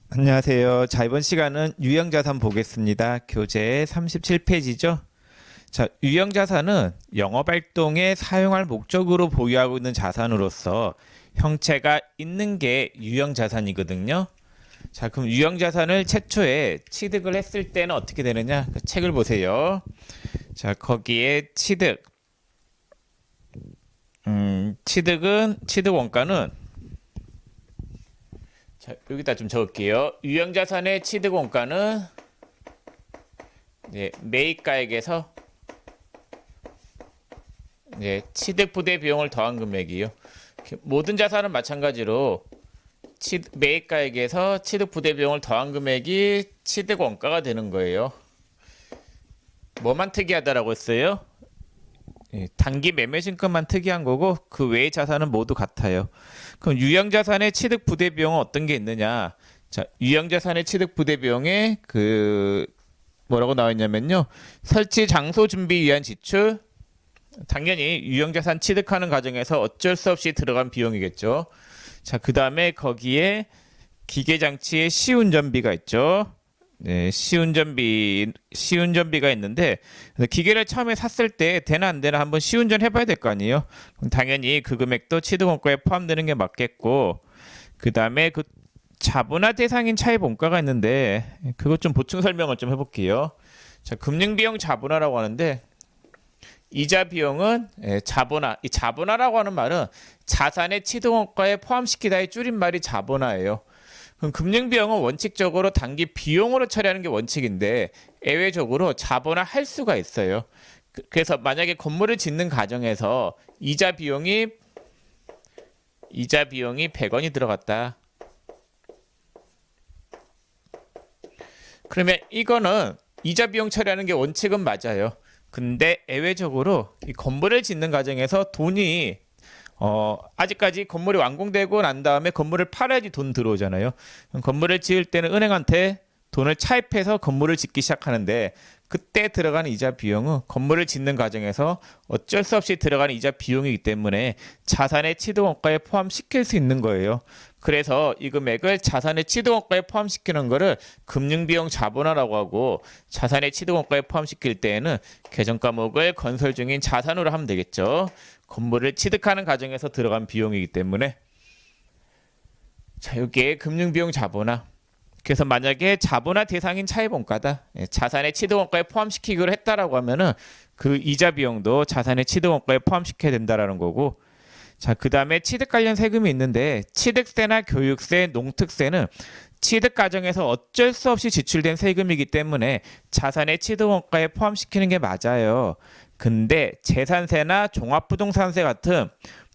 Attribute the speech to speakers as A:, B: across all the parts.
A: 안녕하세요. 자, 이번 시간은 유형자산 보겠습니다. 교재 37페이지죠. 자, 유형자산은 영업활동에 사용할 목적으로 보유하고 있는 자산으로서 형체가 있는 게 유형자산이거든요. 자, 그럼 유형자산을 최초에 취득을 했을 때는 어떻게 되느냐? 그 책을 보세요. 자, 거기에 취득. 취득 원가는 자, 여기다 좀 적을게요. 유형자산의 취득 원가는 매입가액에서 취득 부대 비용을 더한 금액이요. 모든 자산은 마찬가지로 매입가액에서 취득 부대 비용을 더한 금액이 취득 원가가 되는 거예요. 뭐만 특이하다라고 했어요? 단기 매매 신금만 특이한 거고 그 외의 자산은 모두 같아요. 그럼 유형자산의 취득 부대 비용은 어떤 게 있느냐? 자, 유형자산의 취득 부대 비용에 뭐라고 나와 있냐면요. 설치 장소 준비 위한 지출. 당연히 유형자산 취득하는 과정에서 어쩔 수 없이 들어간 비용이겠죠. 자, 그다음에 거기에 기계장치의 시운전비가 있죠. 시운전비가 있는데 기계를 처음에 샀을 때 되나 안 되나 한번 시운전 해봐야 될 거 아니에요. 그럼 당연히 그 금액도 취득원가에 포함되는 게 맞겠고, 그 다음에 그 자본화 대상인 차입 원가가 있는데 그것 좀 보충 설명을 좀 해볼게요. 자, 금융비용 자본화라고 하는데 이자 비용은 자본화. 이 자본화라고 하는 말은 자산의 취득원가에 포함시키다의 줄임말이 자본화예요. 그럼 금융비용은 원칙적으로 단기 비용으로 처리하는 게 원칙인데 예외적으로 자본화 할 수가 있어요. 그래서 만약에 건물을 짓는 과정에서 이자 비용이 100원이 들어갔다. 그러면 이거는 이자 비용 처리하는 게 원칙은 맞아요. 근데 예외적으로 이 건물을 짓는 과정에서 돈이 아직까지 건물이 완공되고 난 다음에 건물을 팔아야지 돈 들어오잖아요. 건물을 지을 때는 은행한테 돈을 차입해서 건물을 짓기 시작하는데 그때 들어가는 이자 비용은 건물을 짓는 과정에서 어쩔 수 없이 들어가는 이자 비용이기 때문에 자산의 취득원가에 포함시킬 수 있는 거예요. 그래서 이 금액을 자산의 취득원가에 포함시키는 거를 금융비용 자본화라고 하고, 자산의 취득원가에 포함시킬 때에는 개정 과목을 건설 중인 자산으로 하면 되겠죠. 건물을 취득하는 과정에서 들어간 비용이기 때문에. 자, 여기에 금융비용 자본화. 그래서 만약에 자본화 대상인 차입원가다, 자산의 취득원가에 포함시키기로 했다라고 하면은 그 이자 비용도 자산의 취득원가에 포함시켜야 된다라는 거고. 자, 그 다음에 취득 관련 세금이 있는데 취득세나 교육세, 농특세는 취득 과정에서 어쩔 수 없이 지출된 세금이기 때문에 자산의 취득원가에 포함시키는 게 맞아요. 근데 재산세나 종합부동산세 같은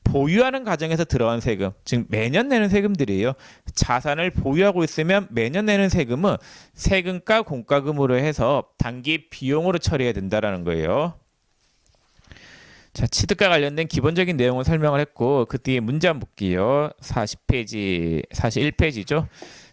A: 보유하는 과정에서 들어간 세금, 즉 매년 내는 세금들이에요. 자산을 보유하고 있으면 매년 내는 세금은 세금과 공과금으로 해서 단기 비용으로 처리해야 된다는 거예요. 자, 취득과 관련된 기본적인 내용을 설명을 했고 그 뒤에 문제 한번 볼게요. 41페이지죠.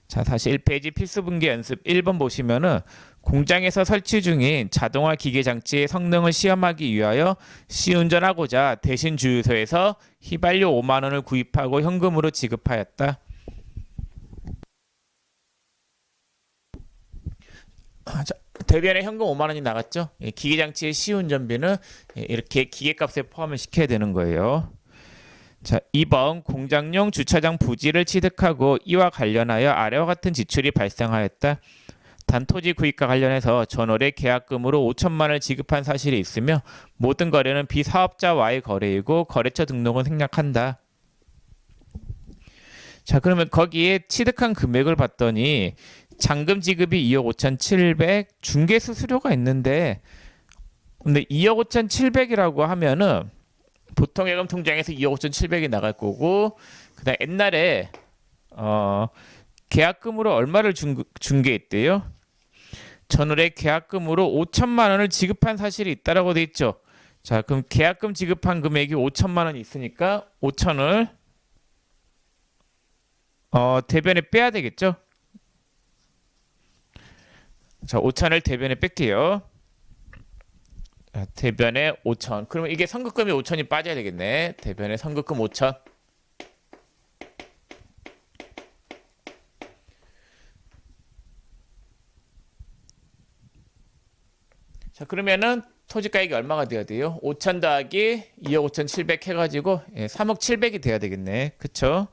A: 자, 41페이지 필수분기 연습 1번 보시면은 공장에서 설치 중인 자동화 기계장치의 성능을 시험하기 위하여 시운전하고자 대신 주유소에서 휘발유 5만 원을 구입하고 현금으로 지급하였다. 자, 대변에 현금 5만 원이 나갔죠. 기계장치의 시운전비는 이렇게 기계값에 포함을 시켜야 되는 거예요. 자, 2번 공장용 주차장 부지를 취득하고 이와 관련하여 아래와 같은 지출이 발생하였다. 단토지 구입과 관련해서 전월에 계약금으로 5천만 원을 지급한 사실이 있으며 모든 거래는 비사업자와의 거래이고 거래처 등록은 생략한다. 자, 그러면 거기에 취득한 금액을 봤더니 잔금 지급이 2억 5,700, 중개 수수료가 있는데, 근데 2억 5,700이라고 하면은 보통 예금 통장에서 2억 5,700이 나갈 거고, 그다음 옛날에 계약금으로 얼마를 중개했대요? 전월에 계약금으로 5천만 원을 지급한 사실이 있다라고 돼 있죠. 자, 그럼 계약금 지급한 금액이 5천만 원이 있으니까 5천을 대변에 빼야 되겠죠. 자, 5천을 대변에 뺄게요. 자, 대변에 5천. 그러면 이게 선급금이 5천이 빠져야 되겠네. 대변에 선급금 5천. 자, 그러면은 토지 가격이 얼마가 돼야 돼요? 5천 더하기 2억 5천7백 해가지고 3억 7백이 돼야 되겠네. 그쵸?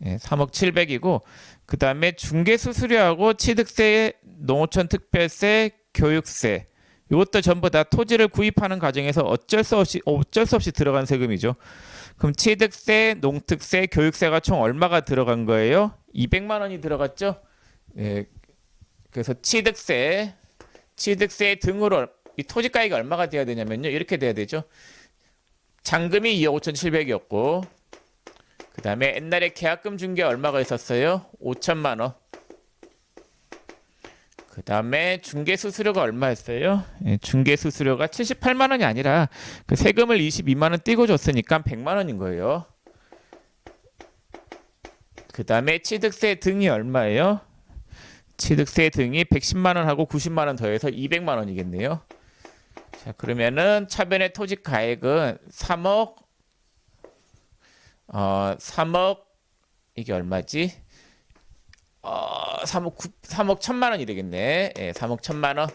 A: 3억 7백이고 그 다음에 중개수수료하고 취득세, 농어촌 특별세, 교육세 이것도 전부 다 토지를 구입하는 과정에서 어쩔 수 없이 들어간 세금이죠. 그럼 취득세, 농특세, 교육세가 총 얼마가 들어간 거예요? 200만 원이 들어갔죠? 그래서 취득세 등으로 이 토지 가격이 얼마가 돼야 되냐면요. 이렇게 돼야 되죠. 잔금이 2억 5천7백이었고 그 다음에 옛날에 계약금 준 게 얼마가 있었어요? 5천만 원. 그 다음에 중개수수료가 얼마였어요? 중개수수료가 78만 원이 아니라 그 세금을 22만 원 띄고 줬으니까 100만 원인 거예요. 그 다음에 취득세 등이 얼마예요? 취득세 등이 110만 원하고 90만 원 더해서 200만 원이겠네요. 자, 그러면은 차변의 토지 가액은 3억 이게 얼마지? 3억 1천만 원이 되겠네. 3억 1천만 원.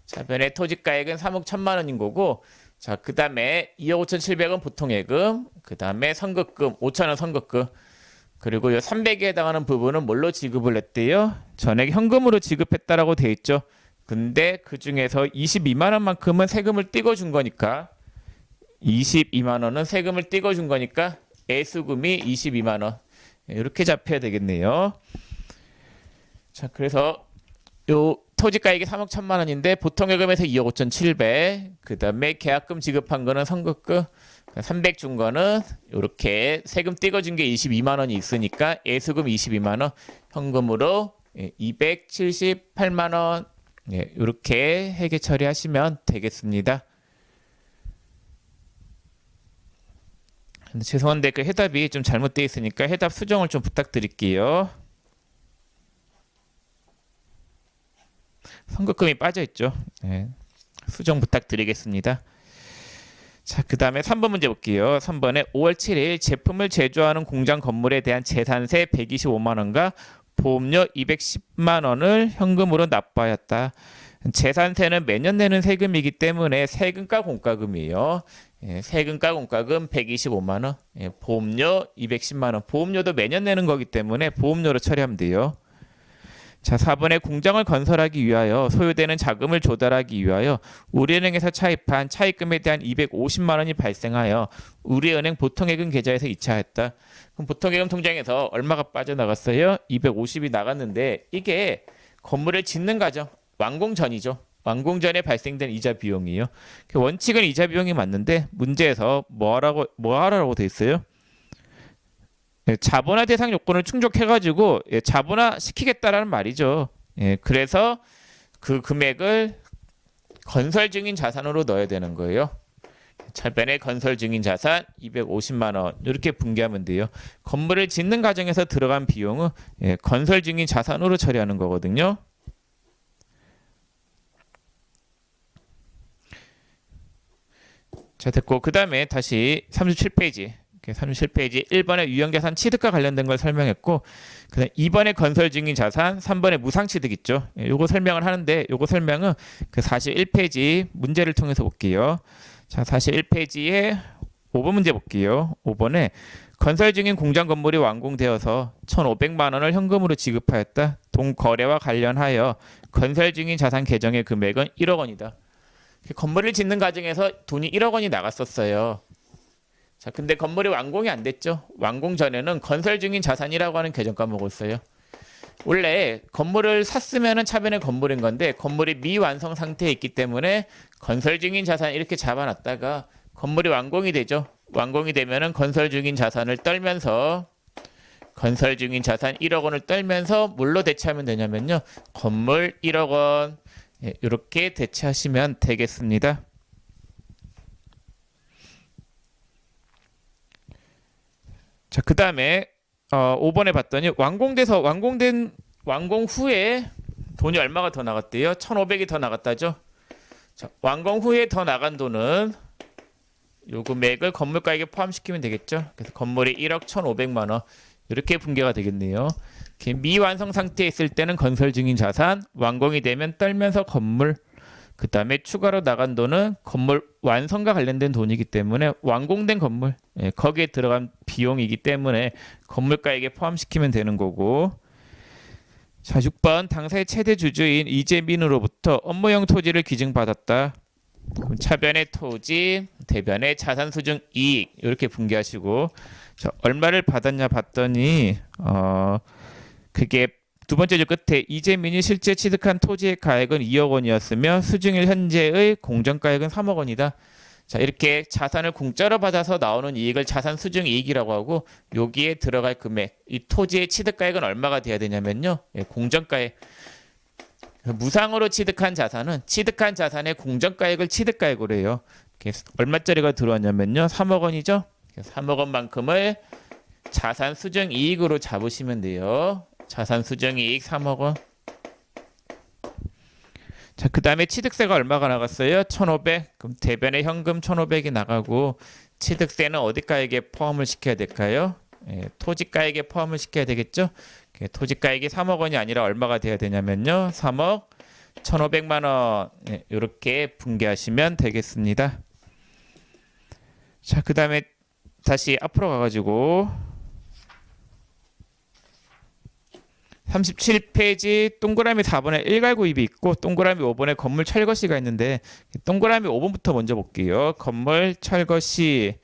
A: 차변의 토지 가액은 3억 1천만 원인 거고, 자, 그 다음에 2억 5천7백은 보통예금, 그 다음에 선급금 5천 원 선급금, 그리고 이 300에 해당하는 부분은 뭘로 지급을 했대요? 전액 현금으로 지급했다라고 돼 있죠. 근데 그 중에서 22만 원만큼은 세금을 띄워준 거니까 22만 원은 세금을 띄워준 거니까 애수금이 22만 원 이렇게 잡혀야 되겠네요. 자, 그래서 요 토지 가액이 3억 1천만 원인데 보통예금에서 2억 5천7백, 그 다음에 계약금 지급한 거는 선급금 300 준 거는 이렇게 세금 띄워준 게 22만 원이 있으니까 애수금 22만 원, 현금으로 278만 원 이렇게 회계 처리하시면 되겠습니다. 근데 죄송한데 그 해답이 좀 잘못되어 있으니까 해답 수정을 좀 부탁드릴게요. 선급금이 빠져 있죠. 수정 부탁드리겠습니다. 자, 그 다음에 3번 문제 볼게요. 3번에 5월 7일 제품을 제조하는 공장 건물에 대한 재산세 125만 원과 보험료 210만 원을 현금으로 납부하였다. 재산세는 매년 내는 세금이기 때문에 세금과 공과금이에요. 세금과 공과금 125만 원, 보험료 210만 원. 보험료도 매년 내는 거기 때문에 보험료로 처리하면 돼요. 자, 4번에 공장을 건설하기 위하여 소요되는 자금을 조달하기 위하여 우리은행에서 차입한 차입금에 대한 250만 원이 발생하여 우리은행 보통예금 계좌에서 이체하였다. 그럼 보통예금 통장에서 얼마가 빠져나갔어요? 250이 나갔는데 이게 건물을 짓는 과정, 완공 전이죠. 완공 전에 발생된 이자 비용이에요. 원칙은 이자 비용이 맞는데 문제에서 뭐 하라고 돼 있어요? 자본화 대상 요건을 충족해가지고 자본화 시키겠다라는 말이죠. 그래서 그 금액을 건설 중인 자산으로 넣어야 되는 거예요. 차변에 건설 중인 자산 250만 원 이렇게 분개하면 돼요. 건물을 짓는 과정에서 들어간 비용은 건설 중인 자산으로 처리하는 거거든요. 자, 됐고 그 다음에 다시 37페이지 1번에 유형자산 취득과 관련된 걸 설명했고, 그다음 2번에 건설 중인 자산, 3번에 무상취득 있죠. 요거 설명을 하는데 요거 설명은 그 41페이지 문제를 통해서 볼게요. 자, 41페이지에 5번 문제 볼게요. 5번에 건설 중인 공장 건물이 완공되어서 1,500만 원을 현금으로 지급하였다. 동거래와 관련하여 건설 중인 자산 계정의 금액은 1억 원이다. 건물을 짓는 과정에서 돈이 1억 원이 나갔었어요. 자, 근데 건물이 완공이 안 됐죠. 완공 전에는 건설 중인 자산이라고 하는 계정 까먹고 있어요. 원래 건물을 샀으면은 차변의 건물인 건데 건물이 미완성 상태에 있기 때문에 건설 중인 자산 이렇게 잡아놨다가 건물이 완공이 되죠. 완공이 되면은 건설 중인 자산을 떨면서 건설 중인 자산 1억 원을 떨면서 뭘로 대체하면 되냐면요. 건물 1억 원 이렇게 대체하시면 되겠습니다. 자, 그 다음에 5번에 봤더니 완공 후에 돈이 얼마가 더 나갔대요? 1,500이 더 나갔다죠. 자, 완공 후에 더 나간 돈은 요 금액을 건물 가격에 포함시키면 되겠죠. 그래서 건물이 1억 1,500만 원 이렇게 분개가 되겠네요. 미완성 상태에 있을 때는 건설 중인 자산, 완공이 되면 떨면서 건물 그 다음에 추가로 나간 돈은 건물 완성과 관련된 돈이기 때문에 완공된 건물, 거기에 들어간 비용이기 때문에 건물가액에 포함시키면 되는 거고. 자, 6번 당사의 최대 주주인 이재민으로부터 업무용 토지를 기증받았다. 차변의 토지, 대변의 자산 수증 이익 이렇게 분개하시고, 자, 얼마를 받았냐 봤더니 그게 두 번째 줄 끝에 이재민이 실제 취득한 토지의 가액은 2억 원이었으며 수증일 현재의 공정가액은 3억 원이다. 자, 이렇게 자산을 공짜로 받아서 나오는 이익을 자산 수증 이익이라고 하고, 여기에 들어갈 금액, 이 토지의 취득가액은 얼마가 돼야 되냐면요, 공정가액. 무상으로 취득한 자산은 취득한 자산의 공정가액을 취득가액으로 해요. 얼마짜리가 들어왔냐면요, 3억 원이죠. 3억 원만큼을 자산 수증 이익으로 잡으시면 돼요. 자산 수증 이익 3억 원. 자, 그 다음에 취득세가 얼마가 나갔어요? 1,500. 그럼 대변에 현금 1,500이 나가고, 취득세는 어디가액에 포함을 시켜야 될까요? 토지가액에 포함을 시켜야 되겠죠? 토지가액이 3억 원이 아니라 얼마가 돼야 되냐면요, 3억 1,500만 원. 이렇게 분개하시면 되겠습니다. 자, 그 다음에 다시 앞으로 가가지고 37페이지 동그라미 4번에 일괄구입이 있고 동그라미 5번에 건물 철거시가 있는데, 동그라미 5번부터 먼저 볼게요. 건물 철거시.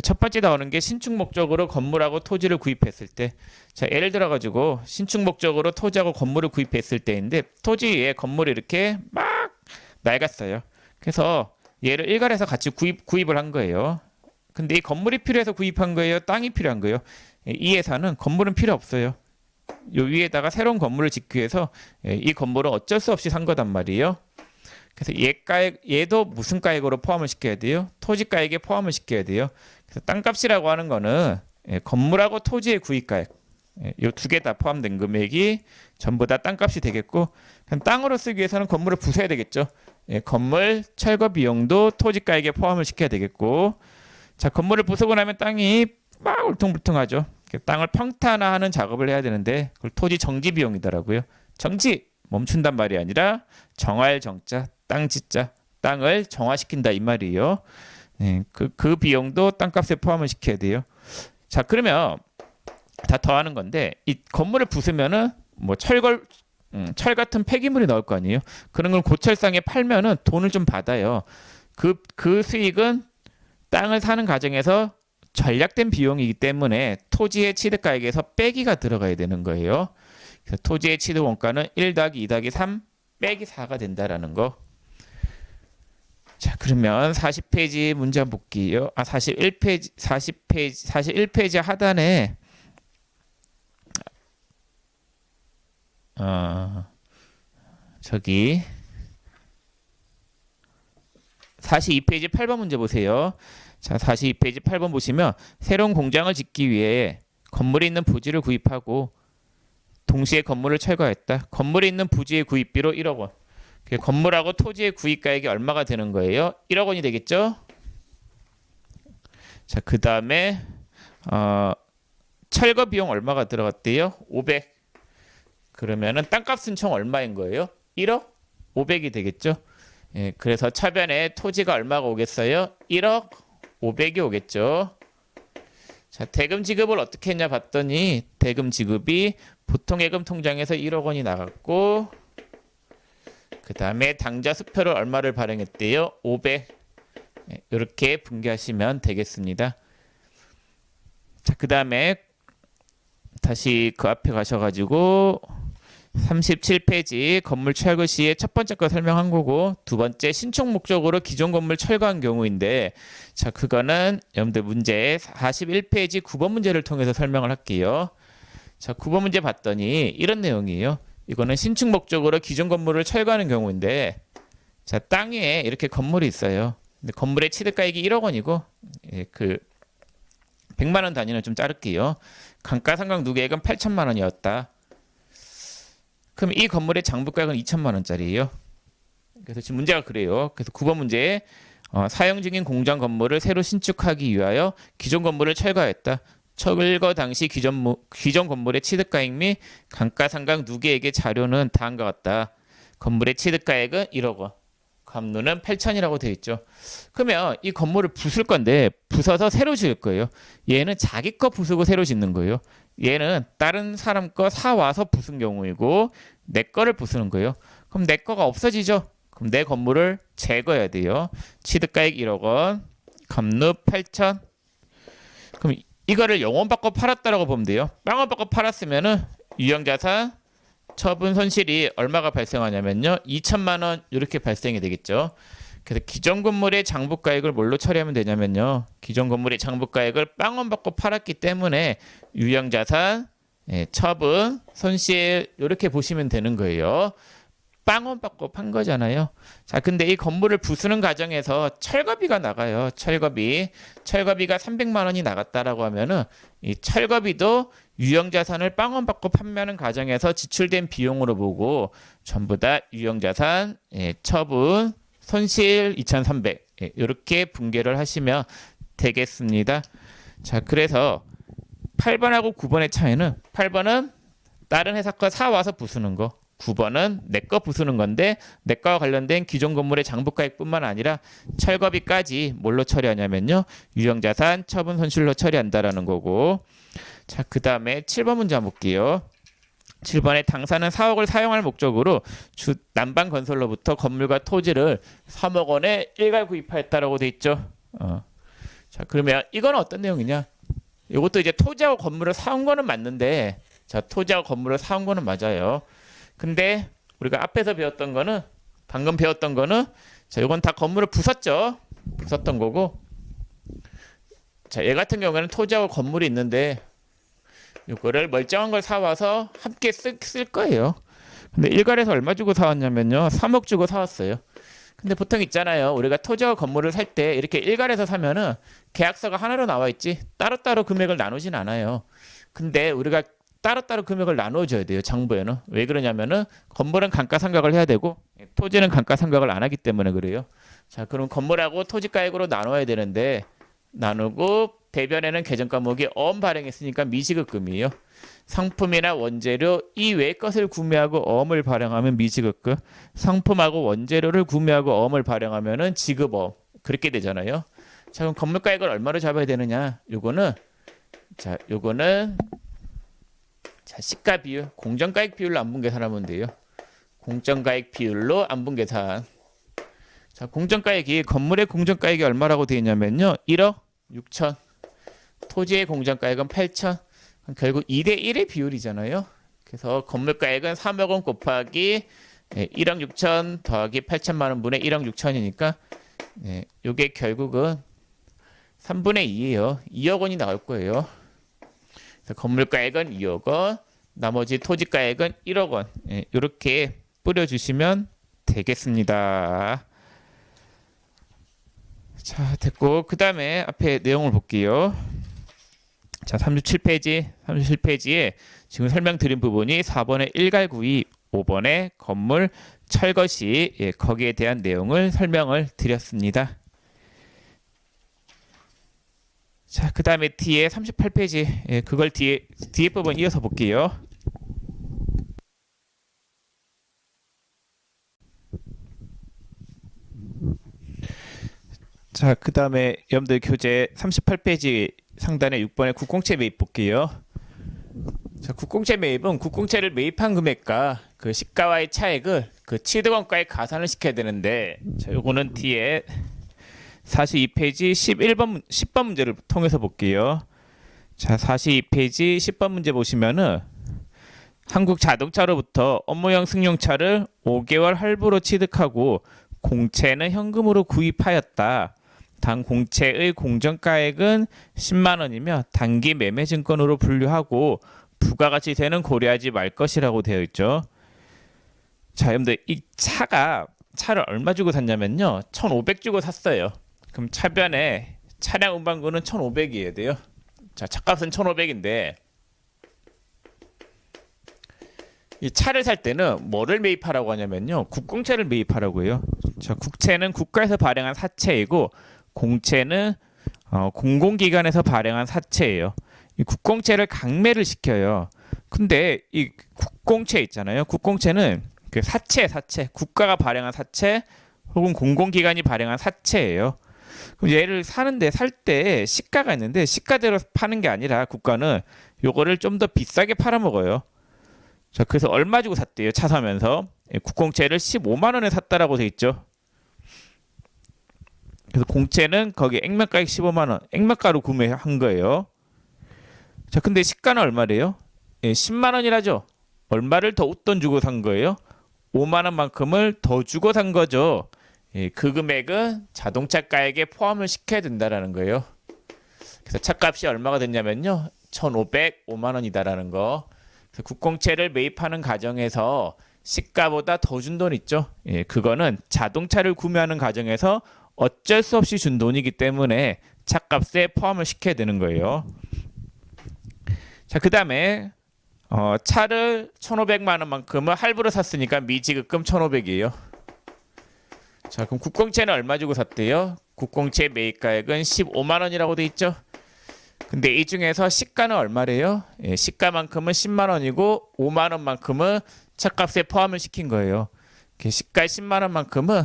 A: 첫 번째 나오는 게 신축 목적으로 건물하고 토지를 구입했을 때. 자, 예를 들어 가지고 신축 목적으로 토지하고 건물을 구입했을 때인데, 토지 위에 건물이 이렇게 막 낡았어요. 그래서 얘를 일괄해서 같이 구입을 한 거예요. 근데 이 건물이 필요해서 구입한 거예요, 땅이 필요한 거예요? 이 예산은 건물은 필요 없어요. 요 위에다가 새로운 건물을 짓기 위해서 이 건물은 어쩔 수 없이 산 거단 말이에요. 그래서 얘도 무슨 가액으로 포함을 시켜야 돼요? 토지가액에 포함을 시켜야 돼요. 그래서 땅값이라고 하는 거는 건물하고 토지의 구입가액, 요 두 개 다 포함된 금액이 전부 다 땅값이 되겠고, 땅으로 쓰기 위해서는 건물을 부숴야 되겠죠. 건물 철거 비용도 토지가액에 포함을 시켜야 되겠고, 자, 건물을 부수고 나면 땅이 막 울퉁불퉁하죠. 땅을 평탄화하는 작업을 해야 되는데, 그걸 토지 정지 비용이더라고요. 정지, 멈춘단 말이 아니라 정할 정자, 땅 짓자, 땅을 정화시킨다 이 말이에요. 그 비용도 땅값에 포함을 시켜야 돼요. 자, 그러면 다 더하는 건데, 이 건물을 부수면은 뭐 철 같은 폐기물이 나올 거 아니에요. 그런 걸 고철상에 팔면은 돈을 좀 받아요. 그 수익은 땅을 사는 과정에서 전략된 비용이기 때문에 토지의 취득가액에서 빼기가 들어가야 되는 거예요. 그래서 토지의 취득 원가는 1 더하기 2 더하기 3 빼기 4가 된다라는 거. 자, 그러면 40페이지 문제 한번 볼게요. 41페이지 하단에 저기 42페이지 8번 문제 보세요. 자, 42페이지 8번 보시면 새로운 공장을 짓기 위해 건물이 있는 부지를 구입하고 동시에 건물을 철거했다. 건물이 있는 부지의 구입비로 1억 원. 건물하고 토지의 구입가액이 얼마가 되는 거예요? 1억 원이 되겠죠? 자, 그 다음에 철거 비용 얼마가 들어갔대요? 500. 그러면은 땅값은 총 얼마인 거예요? 1억? 500이 되겠죠? 그래서 차변에 토지가 얼마가 오겠어요? 1억 500이 오겠죠. 자, 대금 지급을 어떻게 했냐 봤더니 대금 지급이 보통예금 통장에서 1억 원이 나갔고, 그 다음에 당좌 수표를 얼마를 발행했대요? 500. 이렇게 분개하시면 되겠습니다. 자, 그 다음에 다시 그 앞에 가셔가지고 37페이지 건물 철거 시에 첫 번째 거 설명한 거고, 두 번째 신축 목적으로 기존 건물 철거한 경우인데, 자, 그거는 여러분들 문제 41페이지 9번 문제를 통해서 설명을 할게요. 자, 9번 문제 봤더니 이런 내용이에요. 이거는 신축 목적으로 기존 건물을 철거하는 경우인데, 자, 땅에 이렇게 건물이 있어요. 근데 건물의 취득가액이 1억 원이고, 그 100만 원 단위는 좀 자를게요. 감가상각 누계액은 8천만 원이었다. 그럼 이 건물의 장부가액은 2천만 원짜리예요. 그래서 지금 문제가 그래요. 그래서 9번 문제에 사용 중인 공장 건물을 새로 신축하기 위하여 기존 건물을 철거했다. 철거 당시 기존 건물의 취득가액 및 감가상각 누계액의 자료는 다음과 같다. 건물의 취득가액은 1억 원. 감루는 8천이라고 되어 있죠. 그러면 이 건물을 부술 건데 부숴서 새로 지을 거예요. 얘는 자기 거 부수고 새로 짓는 거예요. 얘는 다른 사람 거 사와서 부순 경우이고 내 거를 부수는 거예요. 그럼 내 거가 없어지죠. 그럼 내 건물을 제거해야 돼요. 취득가액 1억 원, 감루 8천. 그럼 이거를 영원 받고 팔았다라고 보면 돼요. 빵원 받고 팔았으면은 유형자산 처분 손실이 얼마가 발생하냐면요. 2천만 원 이렇게 발생이 되겠죠. 그래서 기존 건물의 장부가액을 뭘로 처리하면 되냐면요. 기존 건물의 장부가액을 빵원 받고 팔았기 때문에 유형자산 처분 손실 이렇게 보시면 되는 거예요. 빵원 받고 판 거잖아요. 자, 근데 이 건물을 부수는 과정에서 철거비가 나가요. 철거비가 300만 원이 나갔다라고 하면은 이 철거비도 유형자산을 빵원 받고 판매하는 과정에서 지출된 비용으로 보고 전부 다 유형자산 처분 손실 2,300 이렇게 분계를 하시면 되겠습니다. 자, 그래서 8번하고 9번의 차이는 8번은 다른 회사 거 사와서 부수는 거, 9번은 내 거 부수는 건데 내 거와 관련된 기존 건물의 장부가액뿐만 아니라 철거비까지 뭘로 처리하냐면요. 유형자산 처분 손실로 처리한다라는 거고. 자, 그 다음에 7번 문제 한번 볼게요. 7번에 당사는 4억을 사용할 목적으로 주 남방건설로부터 건물과 토지를 3억 원에 일괄 구입하였다라고 돼 있죠. 자, 그러면 이거는 어떤 내용이냐? 이것도 이제 토지하고 건물을 사온 거는 맞는데, 자, 토지하고 건물을 사온 거는 맞아요. 근데 우리가 앞에서 배웠던 거는, 방금 배웠던 거는, 자, 이건 다 건물을 부쉈죠. 부쉈던 거고. 자, 얘 같은 경우에는 토지하고 건물이 있는데 이거를 멀쩡한 걸 사와서 함께 쓸 거예요. 근데 일괄에서 얼마 주고 사왔냐면요. 3억 주고 사왔어요. 근데 보통 있잖아요. 우리가 토지와 건물을 살 때 이렇게 일괄에서 사면은 계약서가 하나로 나와 있지 따로따로 금액을 나누진 않아요. 근데 우리가 따로따로 금액을 나눠줘야 돼요. 장부에는. 왜 그러냐면은 건물은 감가상각을 해야 되고 토지는 감가상각을 안 하기 때문에 그래요. 자, 그럼 건물하고 토지가액으로 나눠야 되는데 나누고 대변에는 계정과목이 어음 발행했으니까 미지급금이에요. 상품이나 원재료 이외의 것을 구매하고 어음을 발행하면 미지급금. 상품하고 원재료를 구매하고 어음을 발행하면은 지급어음. 그렇게 되잖아요. 자, 그럼 건물가액을 얼마로 잡아야 되느냐? 요거는 시가 비율, 공정가액 비율로 안분계산하면 돼요. 공정가액 비율로 안분계산. 자, 공정가액이 건물의 공정가액이 얼마라고 되어 있냐면요. 1억 6천. 토지의 공정가액은 8천. 결국 2대1의 비율이잖아요. 그래서 건물가액은 3억 원 곱하기 1억 6천 더하기 8천만 원분의 1억 6천이니까 이게 결국은 3분의 2예요. 2억 원이 나올 거예요. 그래서 건물가액은 2억 원, 나머지 토지가액은 1억 원. 이렇게 뿌려주시면 되겠습니다. 자, 됐고 그 다음에 앞에 내용을 볼게요. 자, 37페이지에 지금 설명드린 부분이 4번의 일괄구입, 5번의 건물 철거시, 거기에 대한 내용을 설명을 드렸습니다. 자, 그 다음에 뒤에 38페이지, 그걸 뒤에 부분 이어서 볼게요. 자, 그 다음에 여러분들 교재 38페이지 상단에 6번의 국공채 매입 볼게요. 자, 국공채 매입은 국공채를 매입한 금액과 그 시가와의 차액을 그 취득원가에 가산을 시켜야 되는데, 자, 요거는 뒤에 42페이지 10번 문제를 통해서 볼게요. 자, 42페이지 10번 문제 보시면은 한국자동차로부터 업무용 승용차를 5개월 할부로 취득하고 공채는 현금으로 구입하였다. 당 공채의 공정가액은 10만 원이며 단기 매매증권으로 분류하고 부가가치세는 고려하지 말 것이라고 되어 있죠. 자, 여러분들 이 차를 얼마 주고 샀냐면요. 1,500 주고 샀어요. 그럼 차변에 차량 운반금은 1,500이어야 돼요. 자, 차값은 1,500인데 이 차를 살 때는 뭐를 매입하라고 하냐면요. 국공채를 매입하라고 해요. 자, 국채는 국가에서 발행한 사채이고 공채는 공공기관에서 발행한 사채예요. 이 국공채를 강매를 시켜요. 근데 이 국공채 있잖아요. 국공채는 그 사채 국가가 발행한 사채 혹은 공공기관이 발행한 사채예요. 그럼 얘를 살 때 시가가 있는데 시가대로 파는 게 아니라 국가는 요거를 좀 더 비싸게 팔아먹어요. 자, 그래서 얼마 주고 샀대요? 차 사면서 국공채를 15만 원에 샀다라고 돼 있죠. 그래서 공채는 거기 액면가액 15만 원, 액면가로 구매한 거예요. 자, 근데 시가는 얼마래요? 10만 원이라죠. 얼마를 더 웃돈 주고 산 거예요? 5만 원만큼을 더 주고 산 거죠. 그 금액은 자동차 가액에 포함을 시켜야 된다라는 거예요. 그래서 차값이 얼마가 됐냐면요, 1,505만 원이다라는 거. 그래서 국공채를 매입하는 과정에서 시가보다 더 준 돈 있죠. 그거는 자동차를 구매하는 과정에서 어쩔 수 없이 준 돈이기 때문에 차값에 포함을 시켜야 되는 거예요. 자, 그 다음에 차를 1,500만 원만큼은 할부로 샀으니까 미지급금 1,500이에요. 자, 그럼 국공채는 얼마 주고 샀대요? 국공채 매입가액은 15만 원이라고 돼 있죠. 근데 이 중에서 시가는 얼마래요? 시가만큼은 10만 원이고 5만 원만큼은 차값에 포함을 시킨 거예요. 시가 10만 원만큼은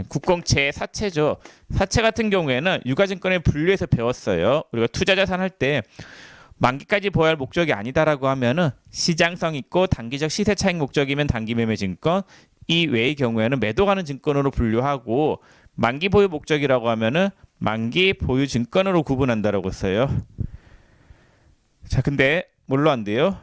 A: 국공채의 사채죠. 사채 같은 경우에는 유가증권에 분류해서 배웠어요. 우리가 투자자산 할 때 만기까지 보유할 목적이 아니다라고 하면은 시장성 있고 단기적 시세 차익 목적이면 단기 매매 증권, 이 외의 경우에는 매도 가는 증권으로 분류하고, 만기 보유 목적이라고 하면은 만기 보유 증권으로 구분한다라고 써요. 자, 근데 뭘로 안 돼요?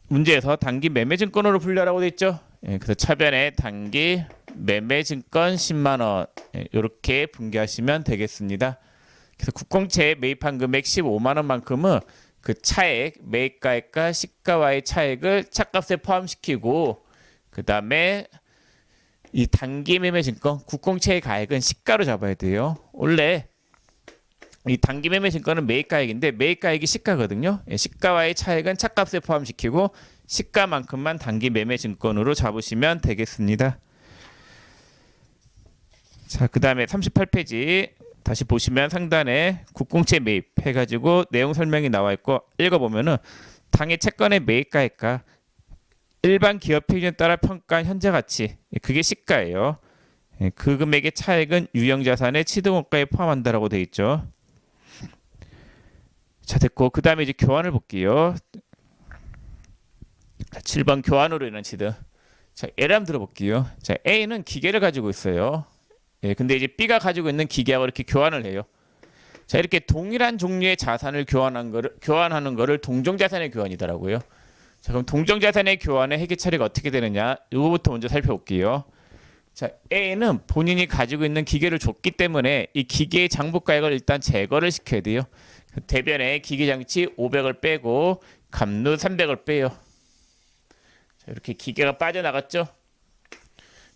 A: 문제에서 단기 매매 증권으로 분류하라고 돼 있죠. 그래서 차변에 단기 매매 증권 10만 원 이렇게 분개하시면 되겠습니다. 그래서 국공채에 매입한 금액 15만 원만큼은 그 차액, 매입가액과 시가와의 차액을 차값에 포함시키고, 그 다음에 이 단기 매매 증권, 국공채의 가액은 시가로 잡아야 돼요. 원래 이 단기 매매 증권은 매입가액인데 매입가액이 시가거든요. 시가와의 차액은 차값에 포함시키고 시가만큼만 단기 매매 증권으로 잡으시면 되겠습니다. 자, 그 다음에 38페이지 다시 보시면 상단에 국공채 매입 해가지고 내용 설명이 나와 있고, 읽어보면은 당해 채권의 매입가액과 일반 기업 평균에 따라 평가한 현재 가치, 그게 시가예요. 그 금액의 차액은 유형자산의 취득원가에 포함한다라고 되어 있죠. 자, 됐고 그 다음에 이제 교환을 볼게요. 자, 7번 교환으로 인한 취득. 자, 예를 한번 들어볼게요. 자, A는 기계를 가지고 있어요. 근데 이제 B가 가지고 있는 기계하고 이렇게 교환을 해요. 자, 이렇게 동일한 종류의 자산을 교환하는 거를 동종자산의 교환이더라고요. 자, 그럼 동종자산의 교환의 회계 처리가 어떻게 되느냐? 이거부터 먼저 살펴볼게요. 자, A는 본인이 가지고 있는 기계를 줬기 때문에 이 기계의 장부가액을 일단 제거를 시켜야 돼요. 대변에 기계장치 500을 빼고 감루 300을 빼요. 자, 이렇게 기계가 빠져나갔죠?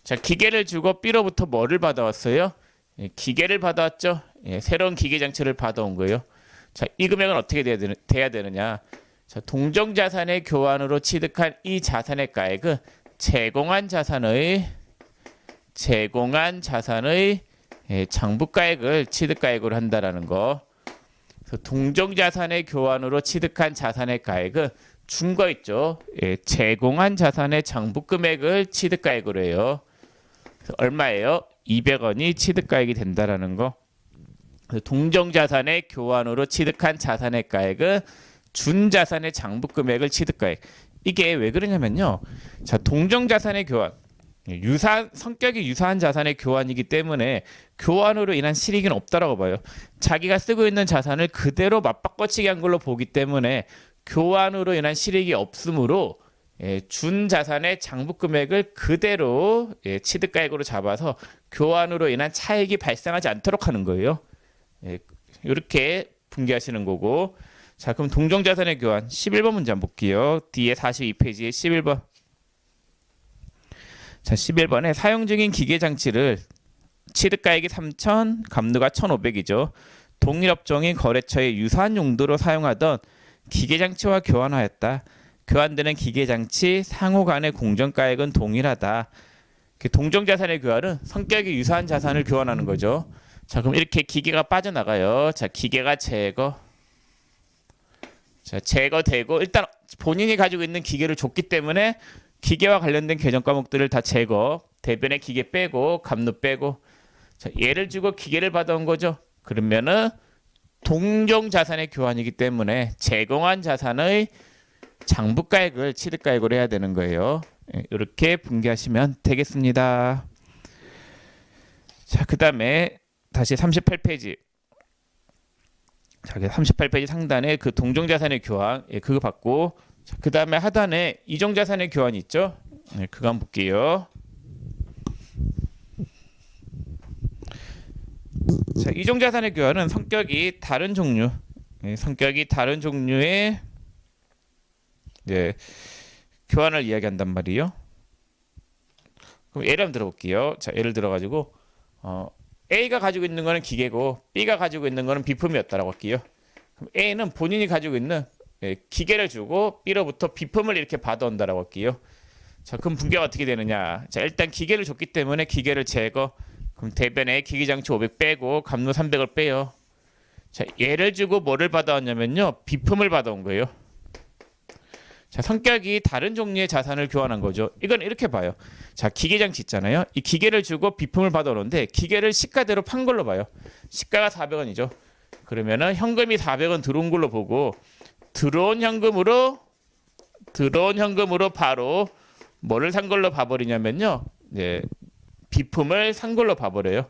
A: 자, 기계를 주고 B로부터 뭐를 받아왔어요? 기계를 받아왔죠? 새로운 기계장치를 받아온 거예요. 자, 이 금액은 어떻게 돼야 되느냐? 자, 동종자산의 교환으로 취득한 이 자산의 가액은 제공한 자산의 장부가액을 취득가액으로 한다라는 거. 그래서 동종자산의 교환으로 취득한 자산의 가액은 준 거 있죠. 제공한 자산의 장부금액을 취득가액으로 해요. 그래서 얼마예요? 200원이 취득가액이 된다라는 거. 그래서 동종자산의 교환으로 취득한 자산의 가액은 준 자산의 장부금액을 취득가액. 이게 왜 그러냐면요. 자, 동종자산의 교환, 성격이 유사한 자산의 교환이기 때문에 교환으로 인한 실익은 없다라고 봐요. 자기가 쓰고 있는 자산을 그대로 맞바꿔치기 한 걸로 보기 때문에 교환으로 인한 실익이 없으므로 준 자산의 장부금액을 그대로 취득가액으로 잡아서 교환으로 인한 차익이 발생하지 않도록 하는 거예요. 이렇게 분개하시는 거고. 자, 그럼 동종자산의 교환 11번 문제 한번 볼게요. 뒤에 42페이지에 11번. 자, 11번에 사용 중인 기계장치를 취득가액이 3,000, 감루가 1,500이죠. 동일 업종인 거래처에 유사한 용도로 사용하던 기계장치와 교환하였다. 교환되는 기계장치 상호 간의 공정가액은 동일하다. 동종자산의 교환은 성격이 유사한 자산을 교환하는 거죠. 자, 그럼 이렇게 기계가 빠져나가요. 자, 기계가 제거되고, 일단 본인이 가지고 있는 기계를 줬기 때문에 기계와 관련된 계정 과목들을 다 제거된 대변에 기계 빼고 감루 빼고. 자, 얘를 주고 기계를 받아온 거죠. 그러면은 동종 자산의 교환이기 때문에 제공한 자산의 장부가액을 취득가액으로 해야 되는 거예요. 이렇게 분개하시면 되겠습니다. 자, 그 다음에 다시 38페이지. 자, 38페이지 상단에 그 동종자산의 교환, 그거 받고, 그 다음에 하단에 이종자산의 교환이 있죠. 그거 한번 볼게요. 자, 이종자산의 교환은 성격이 다른 종류, 성격이 다른 종류의 교환을 이야기한단 말이에요. 그럼 예를 한번 들어볼게요. 자, 예를 들어가지고 A가 가지고 있는 거는 기계고 B가 가지고 있는 거는 비품이었다라고 할게요. 그럼 A는 본인이 가지고 있는 기계를 주고 B로부터 비품을 이렇게 받아온다라고 할게요. 자, 그럼 분개가 어떻게 되느냐? 자, 일단 기계를 줬기 때문에 기계를 제거. 그럼 대변에 기기장치 500 빼고 감루 300을 빼요. 자, 얘를 주고 뭐를 받아왔냐면요, 비품을 받아온 거예요. 자, 성격이 다른 종류의 자산을 교환한 거죠. 이건 이렇게 봐요. 자, 기계장치 있잖아요. 이 기계를 주고 비품을 받아오는데 기계를 시가대로 판 걸로 봐요. 시가가 400원이죠. 그러면은 현금이 400원 들어온 걸로 보고 들어온 현금으로 바로 뭐를 산 걸로 봐버리냐면요, 비품을 산 걸로 봐버려요.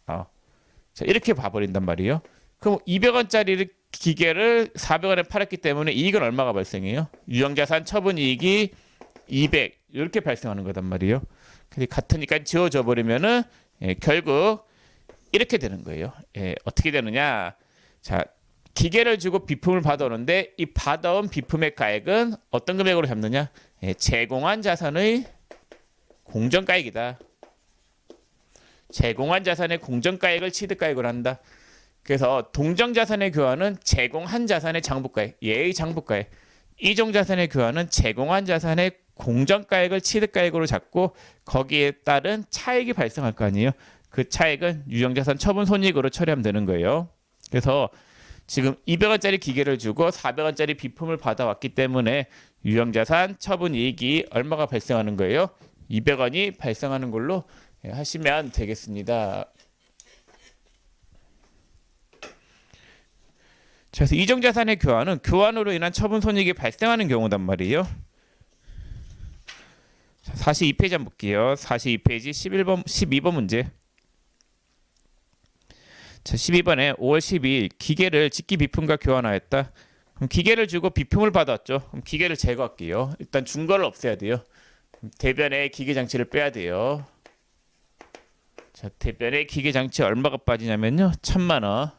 A: 자, 이렇게 봐버린단 말이에요. 그럼 200원짜리 기계를 400원에 팔았기 때문에 이익은 얼마가 발생해요? 유형자산 처분이익이 200 이렇게 발생하는 거단 말이에요. 근데 같으니까 지워져 버리면은 결국 이렇게 되는 거예요. 어떻게 되느냐? 자, 기계를 주고 비품을 받아오는데 이 받아온 비품의 가액은 어떤 금액으로 잡느냐? 제공한 자산의 공정가액이다. 제공한 자산의 공정가액을 취득가액으로 한다. 그래서 동정자산의 교환은 제공한 자산의 장부가액, 얘의 장부가액. 이종자산의 교환은 제공한 자산의 공정가액을 취득가액으로 잡고 거기에 따른 차익이 발생할 거 아니에요. 그 차익은 유형자산 처분 손익으로 처리하면 되는 거예요. 그래서 지금 200원짜리 기계를 주고 400원짜리 비품을 받아왔기 때문에 유형자산 처분이익이 얼마가 발생하는 거예요? 200원이 발생하는 걸로 하시면 되겠습니다. 그래서 이종자산의 교환은 교환으로 인한 처분 손익이 발생하는 경우단 말이에요. 42페이지 한번 볼게요. 42페이지 12번 문제. 자, 12번에 5월 12일 기계를 직기 비품과 교환하였다. 그럼 기계를 주고 비품을 받았죠. 그럼 기계를 제거할게요. 일단 준 거를 없애야 돼요. 대변에 기계 장치를 빼야 돼요. 자, 대변에 기계 장치 얼마가 빠지냐면요, 1000만 원.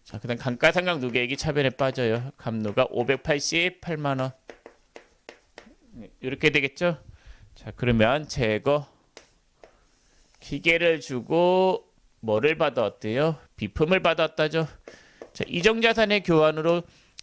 A: 자, 그다음 감가상각 누계액이 차변에 빠져요. 감루가 588만 원. 이렇게 되겠죠? 자, 그러면 제거. 기계를 주고 뭐를 받아왔대요? 비품을 받아왔다죠. 자, 이종자산의 교환으로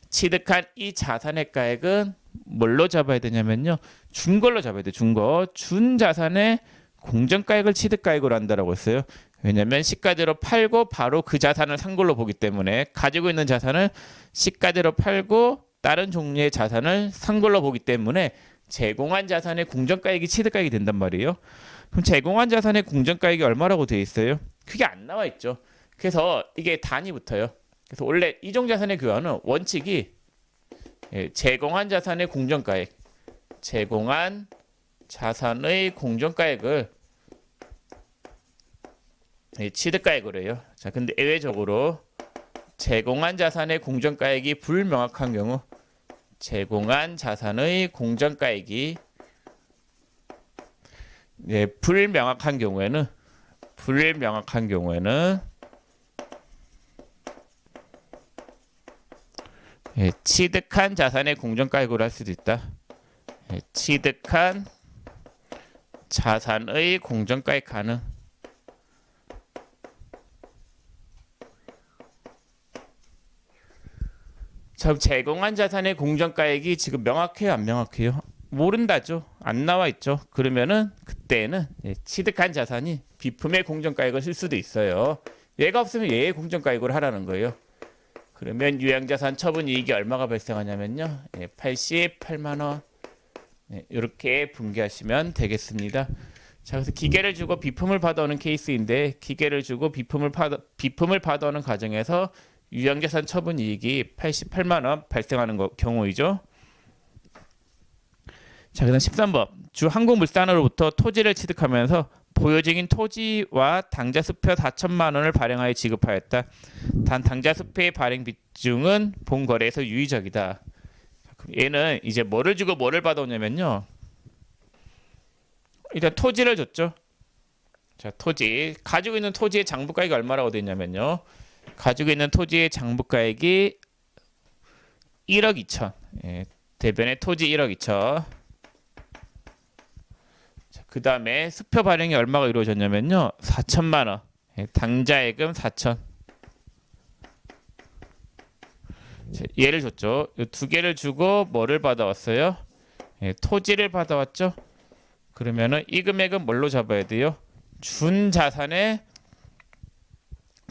A: 취득한 이 자산의 가액은 뭘로 잡아야 되냐면요, 준 걸로 잡아야 돼. 준 거. 준 자산의 공정가액을 취득가액으로 한다라고 했어요. 왜냐면 시가대로 팔고 바로 그 자산을 산 걸로 보기 때문에 가지고 있는 자산을 시가대로 팔고 다른 종류의 자산을 산 걸로 보기 때문에 제공한 자산의 공정가액이 취득가액이 된단 말이에요. 그럼 제공한 자산의 공정가액이 얼마라고 되어 있어요? 그게 안 나와 있죠. 그래서 이게 단위 붙어요. 그래서 원래 이종자산의 교환은 원칙이 제공한 자산의 공정가액, 제공한 자산의 공정가액을 취득가액으로 해요. 자, 근데 예외적으로 제공한 자산의 공정가액이 불명확한 경우, 제공한 자산의 공정가액이 불명확한 경우에는 취득한 자산의 공정가액으로 할 수도 있다. 취득한 자산의 공정가액 가능. 자, 제공한 자산의 공정가액이 지금 명확해요, 안 명확해요? 모른다죠. 안 나와 있죠. 그러면은 그때는 취득한 자산이 비품의 공정가액을 쓸 수도 있어요. 얘가 없으면 얘의 공정가액으로 하라는 거예요. 그러면 유형자산 처분이익이 얼마가 발생하냐면요, 88만 원. 네, 이렇게 분개하시면 되겠습니다. 자, 그래서 기계를 주고 비품을 받아오는 케이스인데 기계를 주고 비품을 받아오는 과정에서 유형자산 처분 이익이 88만 원 발생하는 경우이죠. 자, 그다음 13번. 주 항공물산으로부터 토지를 취득하면서 보유증인 토지와 당좌수표 4천만 원을 발행하여 지급하였다. 단 당좌수표의 발행 비중은 본 거래에서 유의적이다. 얘는 이제 뭐를 주고 뭐를 받아오냐면요. 일단 토지를 줬죠. 자, 토지. 가지고 있는 토지의 장부가액이 얼마라고 되어 있냐면요. 가지고 있는 토지의 장부가액이 1억 2천. 예, 대변의 토지 1억 2천. 그 다음에 수표 발행이 얼마가 이루어졌냐면요. 4천만 원. 예, 당좌예금 4천. 얘를 줬죠. 이 두 개를 주고 뭐를 받아왔어요? 예, 토지를 받아왔죠. 그러면은 이 금액은 뭘로 잡아야 돼요? 준 자산의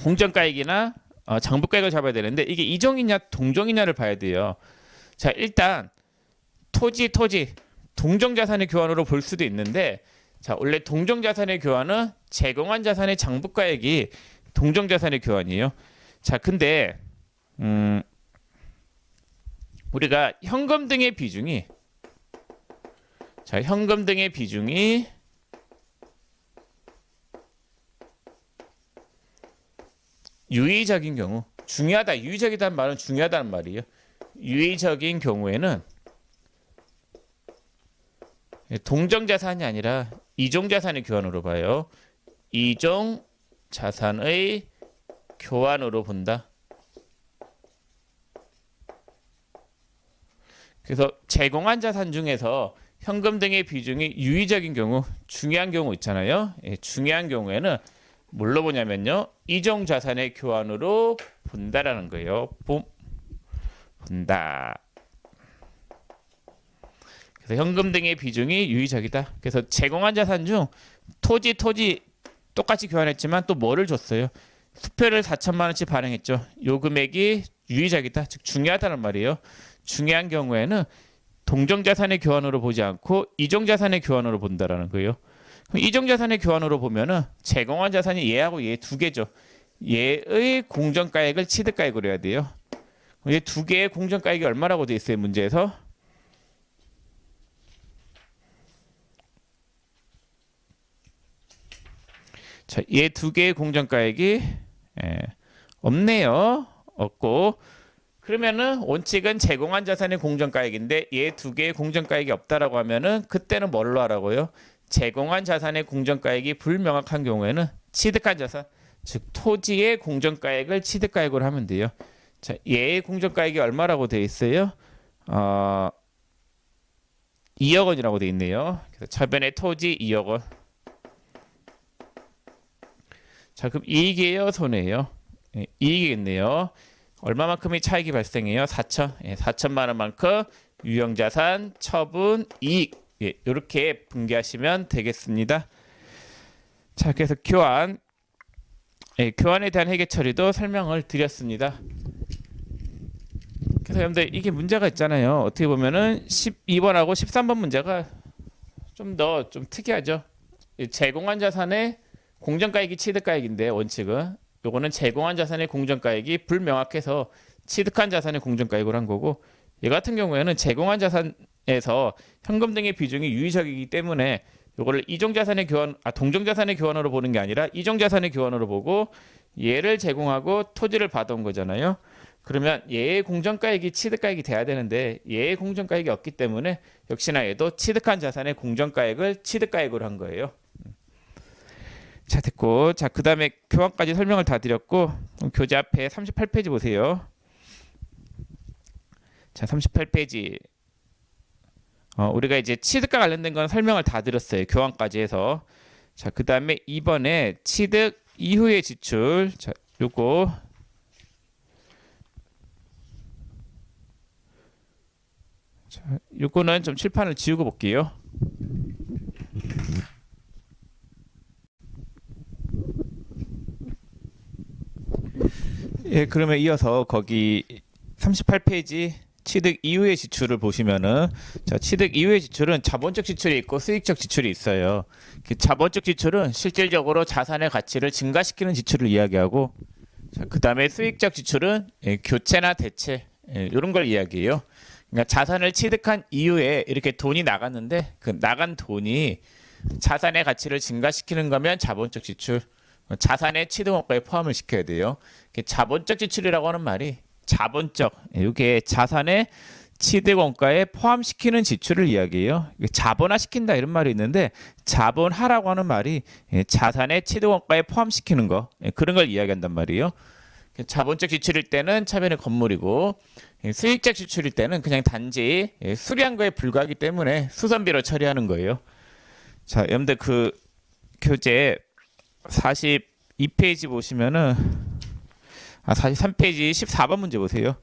A: 공정가액이나 장부가액을 잡아야 되는데 이게 이종이냐 동종이냐를 봐야 돼요. 자, 일단 토지 동종자산의 교환으로 볼 수도 있는데, 자, 원래 동종자산의 교환은 제공한 자산의 장부가액이 동종자산의 교환이에요. 자, 근데 우리가 현금 등의 비중이 유의적인 경우, 중요하다, 유의적이다는 말은 중요하다는 말이에요. 유의적인 경우에는 동정자산이 아니라 이종자산의 교환으로 봐요. 이종자산의 교환으로 본다. 그래서 제공한 자산 중에서 현금 등의 비중이 유의적인 경우, 중요한 경우 있잖아요. 예, 중요한 경우에는 뭘로 보냐면요. 이종자산의 교환으로 본다라는 거예요. 본다. 그래서 현금 등의 비중이 유의적이다. 그래서 제공한 자산 중 토지 똑같이 교환했지만 또 뭐를 줬어요? 수표를 4천만 원씩 발행했죠. 요 금액이 유의적이다. 즉 중요하다는 말이에요. 중요한 경우에는 동종자산의 교환으로 보지 않고 이종자산의 교환으로 본다라는 거예요. 이종자산의 교환으로 보면은 제공한 자산이 얘하고 얘 두 개죠. 얘의 공정가액을 취득가액으로 해야 돼요. 얘 두 개의 공정가액이 얼마라고 돼 있어요, 문제에서? 자, 얘 두 개의 공정가액이 없네요. 없고, 그러면은 원칙은 제공한 자산의 공정가액인데 얘 두 개의 공정가액이 없다라고 하면은 그때는 뭘로 하라고요? 제공한 자산의 공정가액이 불명확한 경우에는 취득한 자산, 즉 토지의 공정가액을 취득가액으로 하면 돼요. 자, 얘의 공정가액이 얼마라고 되어 있어요? 2억 원이라고 되어 있네요. 그래서 저변의 토지 2억 원. 자, 그럼 이익이에요, 손해예요? 예, 이익이겠네요. 얼마만큼의 차익이 발생해요? 4천. 예, 4천만 원만큼 유형자산 처분 이익. 예, 이렇게 분개하시면 되겠습니다. 자, 그래서 교환. 예, 교환에 대한 회계 처리도 설명을 드렸습니다. 그래서 여러분들 이게 문제가 있잖아요. 어떻게 보면은 12번하고 13번 문제가 좀 특이하죠. 제공한 자산의 공정가액이 취득가액인데 원칙은 요거는 제공한 자산의 공정가액이 불명확해서 취득한 자산의 공정가액으로 한 거고, 얘 같은 경우에는 제공한 자산에서 현금 등의 비중이 유의적이기 때문에 요거를 동종자산의 교환으로 보는 게 아니라 이종자산의 교환으로 보고 얘를 제공하고 토지를 받아온 거잖아요. 그러면 얘의 공정가액이 취득가액이 돼야 되는데 얘의 공정가액이 없기 때문에 역시나 얘도 취득한 자산의 공정가액을 취득가액으로 한 거예요. 자, 됐고, 자, 그 다음에 교환까지 설명을 다 드렸고, 교재 앞에 38페이지 보세요. 자, 38페이지. 우리가 이제 취득과 관련된 건 설명을 다 드렸어요. 교환까지 해서. 자, 그 다음에 이번에 취득 이후의 지출. 자, 요거는 좀 칠판을 지우고 볼게요. 예, 그러면 이어서 거기 38페이지 취득 이후의 지출을 보시면은 자, 취득 이후의 지출은 자본적 지출이 있고 수익적 지출이 있어요. 자본적 지출은 실질적으로 자산의 가치를 증가시키는 지출을 이야기하고 자, 그다음에 수익적 지출은 교체나 대체 이런 걸 이야기해요. 그러니까 자산을 취득한 이후에 이렇게 돈이 나갔는데 그 나간 돈이 자산의 가치를 증가시키는 거면 자본적 지출, 자산의 취득 원가에 포함을 시켜야 돼요. 자본적 지출이라고 하는 말이 자본적, 이게 자산의 취득 원가에 포함시키는 지출을 이야기해요. 자본화시킨다 이런 말이 있는데 자본화라고 하는 말이 자산의 취득 원가에 포함시키는 거 그런 걸 이야기한단 말이에요. 자본적 지출일 때는 차변의 건물이고 수익적 지출일 때는 그냥 단지 수리한 거에 불과하기 때문에 수선비로 처리하는 거예요. 자, 여러분들 그 교재 42페이지 보시면은 43페이지 14번 문제 보세요.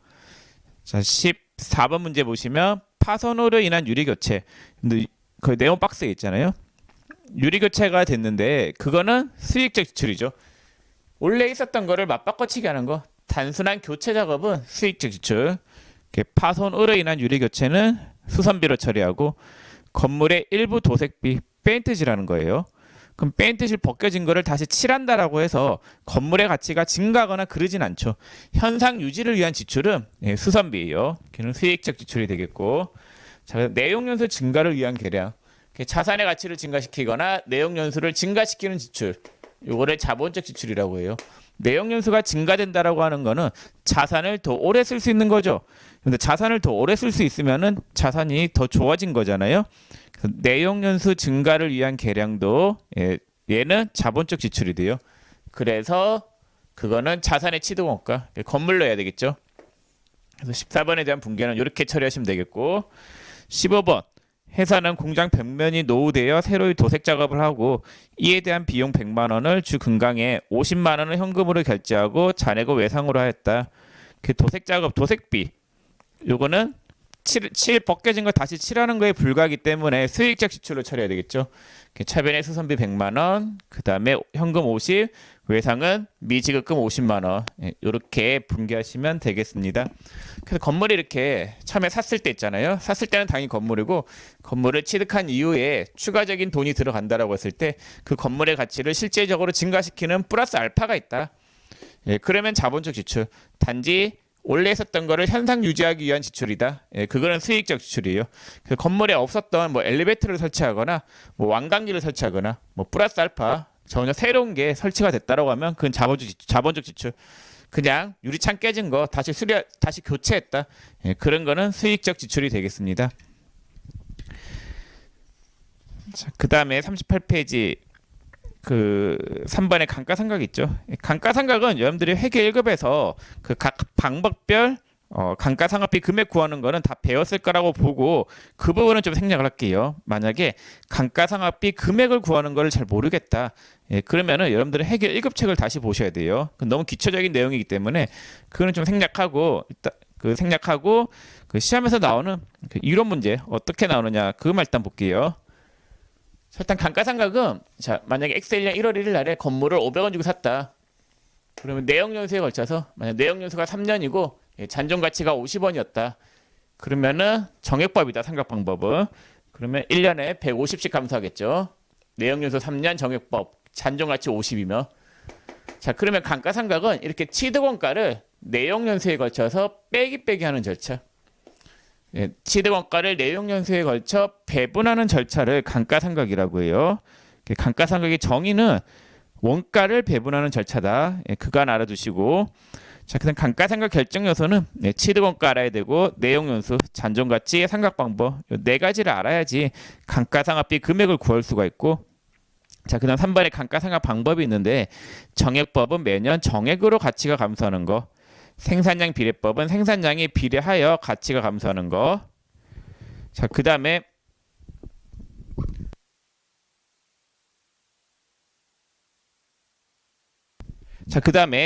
A: 자, 14번 문제 보시면 파손으로 인한 유리 교체. 근데 그 네온 박스에 있잖아요. 유리 교체가 됐는데 그거는 수익적 지출이죠. 원래 있었던 거를 맞바꿔치기 하는 거. 단순한 교체 작업은 수익적 지출. 파손으로 인한 유리 교체는 수선비로 처리하고 건물의 일부 도색비, 페인트칠하는 거예요. 그럼 페인트칠 벗겨진 거를 다시 칠한다라고 해서 건물의 가치가 증가하거나 그러진 않죠. 현상 유지를 위한 지출은 수선비예요. 걔는 수익적 지출이 되겠고, 자, 내용연수 증가를 위한 계량, 자산의 가치를 증가시키거나 내용연수를 증가시키는 지출, 요거를 자본적 지출이라고 해요. 내용연수가 증가된다라고 하는 거는 자산을 더 오래 쓸 수 있는 거죠. 근데 자산을 더 오래 쓸 수 있으면은 자산이 더 좋아진 거잖아요. 내용연수 증가를 위한 계량도 얘는 자본적 지출이 돼요. 그래서 그거는 자산의 취득원가, 건물로 해야 되겠죠. 그래서 14번에 대한 분개는 이렇게 처리하시면 되겠고, 15번 회사는 공장 벽면이 노후되어 새로이 도색 작업을 하고 이에 대한 비용 100만 원을 주 금강에 50만 원을 현금으로 결제하고 잔액을 외상으로 하였다. 그 도색 작업, 도색비 요거는 칠 벗겨진 거 다시 칠하는 거에 불과하기 때문에 수익적 지출로 처리해야 되겠죠. 차변의 수선비 100만 원, 그 다음에 현금 50, 외상은 미지급금 50만 원 이렇게 분개하시면 되겠습니다. 그래서 건물이 이렇게 처음에 샀을 때 있잖아요. 샀을 때는 당연히 건물이고 건물을 취득한 이후에 추가적인 돈이 들어간다라고 했을 때 그 건물의 가치를 실제적으로 증가시키는 플러스 알파가 있다. 그러면 자본적 지출. 단지 원래 있었던 거를 현상 유지하기 위한 지출이다. 그거는 수익적 지출이에요. 그 건물에 없었던 뭐 엘리베이터를 설치하거나 뭐 완강기를 설치하거나 뭐 플러스 알파 전혀 새로운 게 설치가 됐다라고 하면 그건 자본적 지출. 그냥 유리창 깨진 거 다시 교체했다. 그런 거는 수익적 지출이 되겠습니다. 자, 그다음에 38페이지 그 3번의 감가상각 있죠. 감가상각은 여러분들이 회계 1급에서 그 각 방법별 감가상각비 금액 구하는 거는 다 배웠을 거라고 보고 그 부분은 좀 생략을 할게요. 만약에 감가상각비 금액을 구하는 거를 잘 모르겠다. 그러면은 여러분들은 회계 1급 책을 다시 보셔야 돼요. 너무 기초적인 내용이기 때문에 그거는 좀 생략하고 그 시험에서 나오는 그 이론 문제 어떻게 나오느냐 그것만 일단 볼게요. 일단 감가상각은 자 만약에 엑셀년 1월 1일 날에 건물을 500원 주고 샀다. 그러면 내역연수에 걸쳐서 만약 내역연수가 3년이고 잔존 가치가 50원이었다. 그러면은 정액법이다. 상각 방법은. 그러면 1년에 150씩 감소하겠죠. 내역연수 3년 정액법 잔존 가치 50이면 자 그러면 감가상각은 이렇게 취득원가를 내역연수에 걸쳐서 빼기 하는 절차. 취득원가를 내용연수에 걸쳐 배분하는 절차를 감가상각이라고 해요. 감가상각의 정의는 원가를 배분하는 절차다. 그간 알아두시고 자 그다음 감가상각 결정 요소는 취득원가 알아야 되고 내용연수, 잔존가치, 상각방법 이 네 가지를 알아야지 감가상각비 금액을 구할 수가 있고 자 그다음 3번에 감가상각 방법이 있는데 정액법은 매년 정액으로 가치가 감소하는 거 생산량 비례법은 생산량에 비례하여 가치가 감소하는 거. 자, 그다음에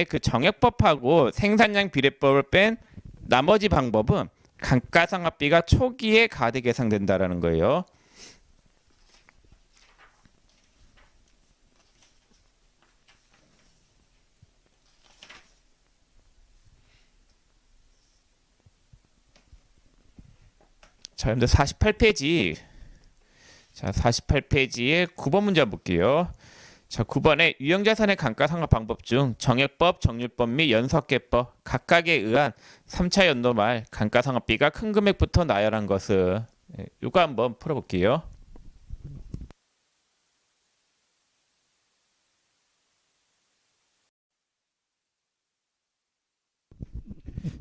A: 그 정액법하고 생산량 비례법을 뺀 나머지 방법은 감가상각비가 초기에 가대 계상된다라는 거예요. 자, 여러분들 48페이지. 자, 48페이지에 9번 문제 볼게요. 자, 9번에 유형자산의 감가상각 방법 중 정액법, 정률법 및 연속계법 각각에 의한 3차 연도 말 감가상각비가 큰 금액부터 나열한 것은 이거 한번 풀어볼게요.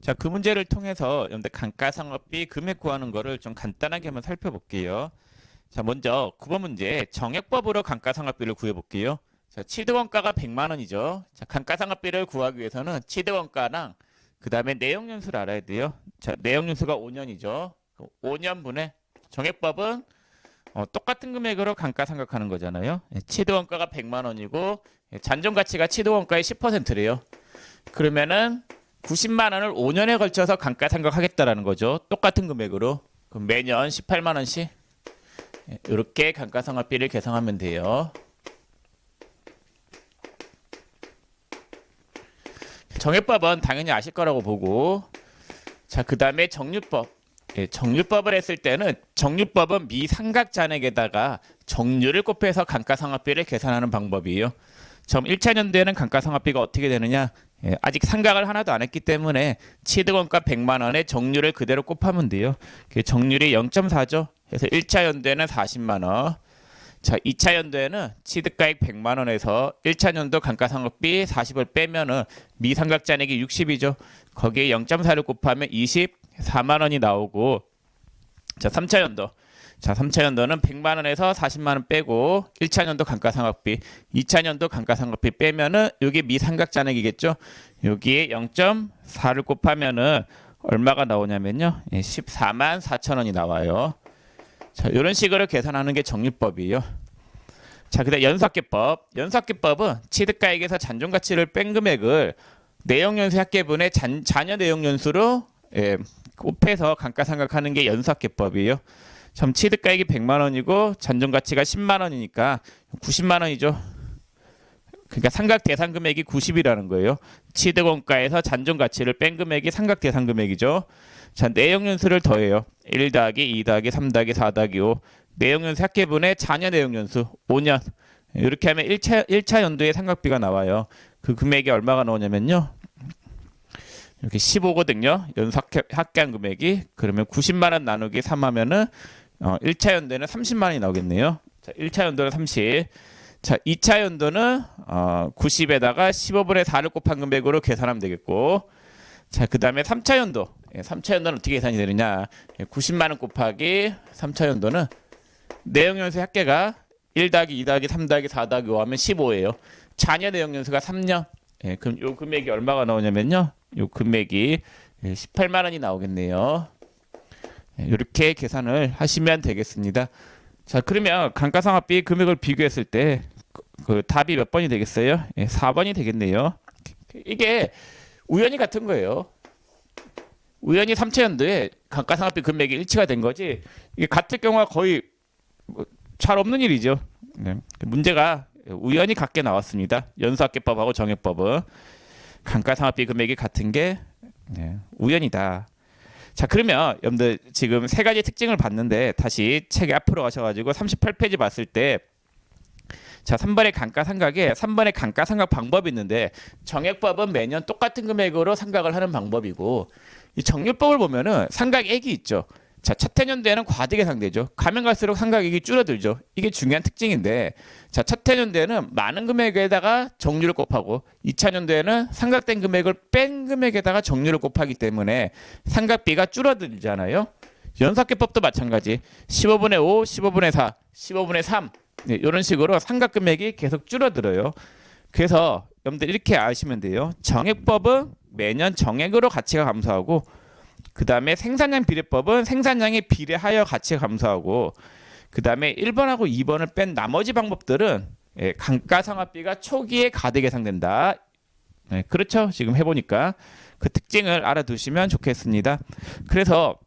A: 자, 그 문제를 통해서 여러분들 감가상각비 금액 구하는 거를 좀 간단하게 한번 살펴볼게요. 자, 먼저 9번 문제 정액법으로 감가상각비를 구해볼게요. 자, 취득원가가 100만 원이죠. 자, 감가상각비를 구하기 위해서는 취득원가랑 그 다음에 내용연수를 알아야 돼요. 자, 내용연수가 5년이죠. 5년분의 정액법은 똑같은 금액으로 감가상각하는 거잖아요. 취득원가가 100만 원이고 잔존가치가 취득원가의 10%래요. 그러면은 90만 원을 5년에 걸쳐서 감가상각하겠다라는 거죠. 똑같은 금액으로. 그럼 매년 18만 원씩 이렇게 감가상각비를 계산하면 돼요. 정액법은 당연히 아실 거라고 보고, 자, 그 다음에 정률법. 정률법을 했을 때는 정률법은 미삼각잔액에다가 정률을 곱해서 감가상각비를 계산하는 방법이에요. 점 1차 년도에는 감가상각비가 어떻게 되느냐? 아직 상각을 하나도 안 했기 때문에 취득원가 100만 원에 정률을 그대로 곱하면 돼요. 정률이 0.4죠. 그래서 1차 연도에는 40만 원. 자, 2차 연도에는 취득가액 100만 원에서 1차 연도 감가상각비 40을 빼면은 미삼각잔액이 60이죠. 거기에 0.4를 곱하면 24만 원이 나오고, 자, 3차 연도. 자, 3차 연도는 100만 원에서 40만 원 빼고 1차 연도 감가상각비, 2차 연도 감가상각비 빼면은 여기 미삼각잔액이겠죠. 여기에 0.4를 곱하면은 얼마가 나오냐면요. 14만 4천 원이 나와요. 자, 이런 식으로 계산하는 게 정률법이에요. 자, 그다음 연속계법. 연속계법은 취득가액에서 잔존가치를 뺀 금액을 내용연수 합계분의 잔여 내용연수로 곱해서 감가상각하는 게 연속계법이에요. 참 취득가액이 100만 원이고 잔존가치가 10만 원이니까 90만 원이죠. 그러니까 상각 대상 금액이 90이라는 거예요. 취득원가에서 잔존가치를 뺀 금액이 상각 대상 금액이죠. 자, 내용연수를 더해요. 1 더하기 2 더하기 3 더하기 4 더하기 5. 내용연수 합계분의 잔여 내용연수 5년. 이렇게 하면 1차 연도의 상각비가 나와요. 그 금액이 얼마가 나오냐면요. 이렇게 15거든요. 연수 합계한 금액이. 그러면 90만 원 나누기 3 하면은 1차 연도에는 30만 원이 나오겠네요. 자, 1차 연도는 30. 자, 2차 연도는 90에다가 15분의 4를 곱한 금액으로 계산하면 되겠고, 자, 그 다음에 3차 연도. 3차 연도는 어떻게 계산이 되느냐? 90만 원 곱하기 3차 연도는 내용연수 합계가 1 더하기 2 더하기 3 더하기 4 더하기 5 하면 15예요. 잔여 내용연수가 3년. 그럼 요 금액이 얼마가 나오냐면요. 요 금액이 18만 원이 나오겠네요. 이렇게 계산을 하시면 되겠습니다. 자, 그러면 감가상각비 금액을 비교했을 때 그 답이 몇 번이 되겠어요? 4번이 되겠네요. 이게 우연히 같은 거예요. 우연히 3차 연도에 감가상각비 금액이 일치가 된 거지, 이게 같을 경우가 거의 잘 없는 일이죠. 네. 문제가 우연히 같게 나왔습니다. 연수합계법하고 정액법은 감가상각비 금액이 같은 게 우연이다. 자, 그러면 여러분들 지금 세 가지 특징을 봤는데 다시 책에 앞으로 가셔가지고 38페이지 봤을 때, 자, 3번의 감가상각에 3번의 감가상각 방법이 있는데 정액법은 매년 똑같은 금액으로 상각을 하는 방법이고, 이 정률법을 보면은 상각액이 있죠. 자, 첫 해년도에는 과대 계상되죠. 가면 갈수록 상각액이 줄어들죠. 이게 중요한 특징인데, 자, 첫 해년도에는 많은 금액에다가 정률을 곱하고 2차 년도에는 상각된 금액을 뺀 금액에다가 정률을 곱하기 때문에 상각비가 줄어들잖아요. 연속계법도 마찬가지. 15분의 5, 15분의 4, 15분의 3 이런 식으로 상각 금액이 계속 줄어들어요. 그래서 여러분들 이렇게 아시면 돼요. 정액법은 매년 정액으로 가치가 감소하고, 그 다음에 생산량 비례법은 생산량에 비례하여 가치가 감소하고, 그 다음에 1번하고 2번을 뺀 나머지 방법들은 감가상각비가 초기에 가대 계상된다. 그렇죠? 지금 해보니까 그 특징을 알아두시면 좋겠습니다. 그래서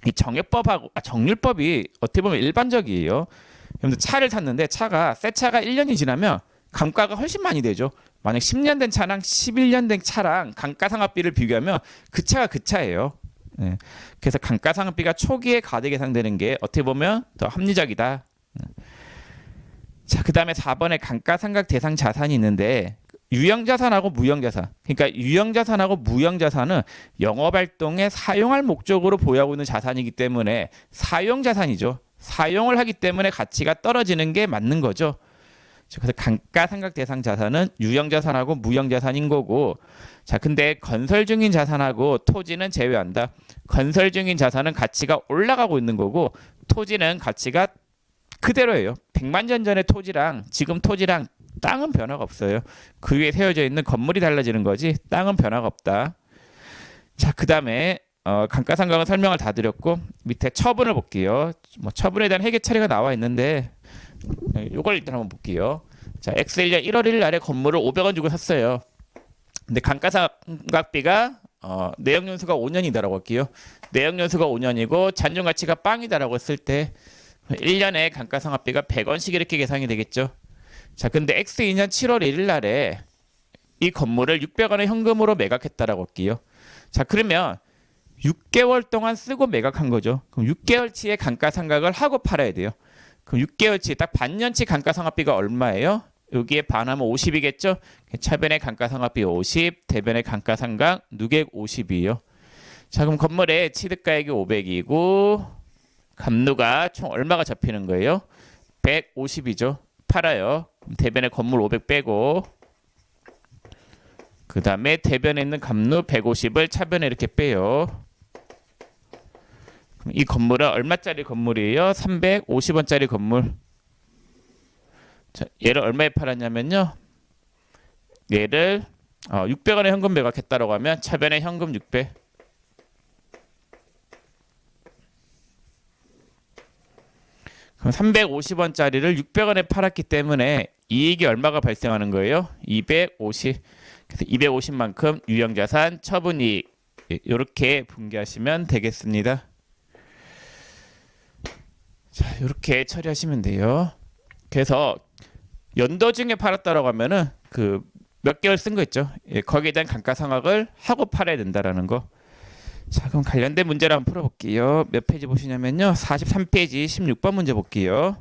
A: 이 정액법하고 정률법이 어떻게 보면 일반적이에요. 여러분들 차를 샀는데 차가 새 차가 1년이 지나면 감가가 훨씬 많이 되죠. 만약 10년 된 차랑 11년 된 차랑 감가상각비를 비교하면 그 차가 그 차예요. 예. 그래서 감가상각비가 초기에 가득 예상되는 게 어떻게 보면 더 합리적이다. 자, 그다음에 4번에 감가상각 대상 자산이 있는데 유형자산하고 무형자산. 그러니까 유형자산하고 무형자산은 영업활동에 사용할 목적으로 보유하고 있는 자산이기 때문에 사용자산이죠. 사용을 하기 때문에 가치가 떨어지는 게 맞는 거죠. 그래서 감가상각 대상 자산은 유형자산하고 무형자산인 거고, 자, 근데 건설 중인 자산하고 토지는 제외한다. 건설 중인 자산은 가치가 올라가고 있는 거고, 토지는 가치가 그대로예요. 100만 년 전의 토지랑 지금 토지랑 땅은 변화가 없어요. 그 위에 세워져 있는 건물이 달라지는 거지 땅은 변화가 없다. 자, 그 다음에 감가상각은 설명을 다 드렸고 밑에 처분을 볼게요. 뭐 처분에 대한 회계 처리가 나와 있는데 이걸 일단 한번 볼게요. 자, X1년 1월 1일 날에 건물을 500원 주고 샀어요. 근데 감가상각비가 내역연수가 5년이다라고 할게요. 내역연수가 5년이고 잔존가치가 빵이다라고 했을 때 1년에 감가상각비가 100원씩 이렇게 계산이 되겠죠. 자, 근데 X2년 7월 1일 날에 이 건물을 600원에 현금으로 매각했다라고 할게요. 자, 그러면 6개월 동안 쓰고 매각한 거죠. 그럼 6개월치의 감가상각을 하고 팔아야 돼요. 그럼 6개월치 딱 반년치 감가상각비가 얼마예요? 여기에 반하면 50이겠죠? 차변의 감가상각비 50, 대변의 감가상각 누객 50이에요. 자, 그럼 건물의 취득가액이 500이고 감루가 총 얼마가 잡히는 거예요? 150이죠. 팔아요. 대변에 건물 500 빼고 그 다음에 대변에 있는 감루 150을 차변에 이렇게 빼요. 그럼 이 건물은 얼마짜리 건물이에요? 350원짜리 건물. 자, 얘를 얼마에 팔았냐면요. 얘를 600원에 현금 매각했다라고 하면 차변에 현금 600. 그럼 350원짜리를 600원에 팔았기 때문에 이익이 얼마가 발생하는 거예요? 250. 그래서 250만큼 유형자산 처분이익 이렇게 분개하시면 되겠습니다. 자, 이렇게 처리하시면 돼요. 그래서 연도 중에 팔았다라고 하면은 그 몇 개월 쓴 거 있죠? 예, 거기에 대한 감가상각을 하고 팔아야 된다라는 거. 자, 그럼 관련된 문제를 한번 풀어볼게요. 몇 페이지 보시냐면요. 43페이지 16번 문제 볼게요.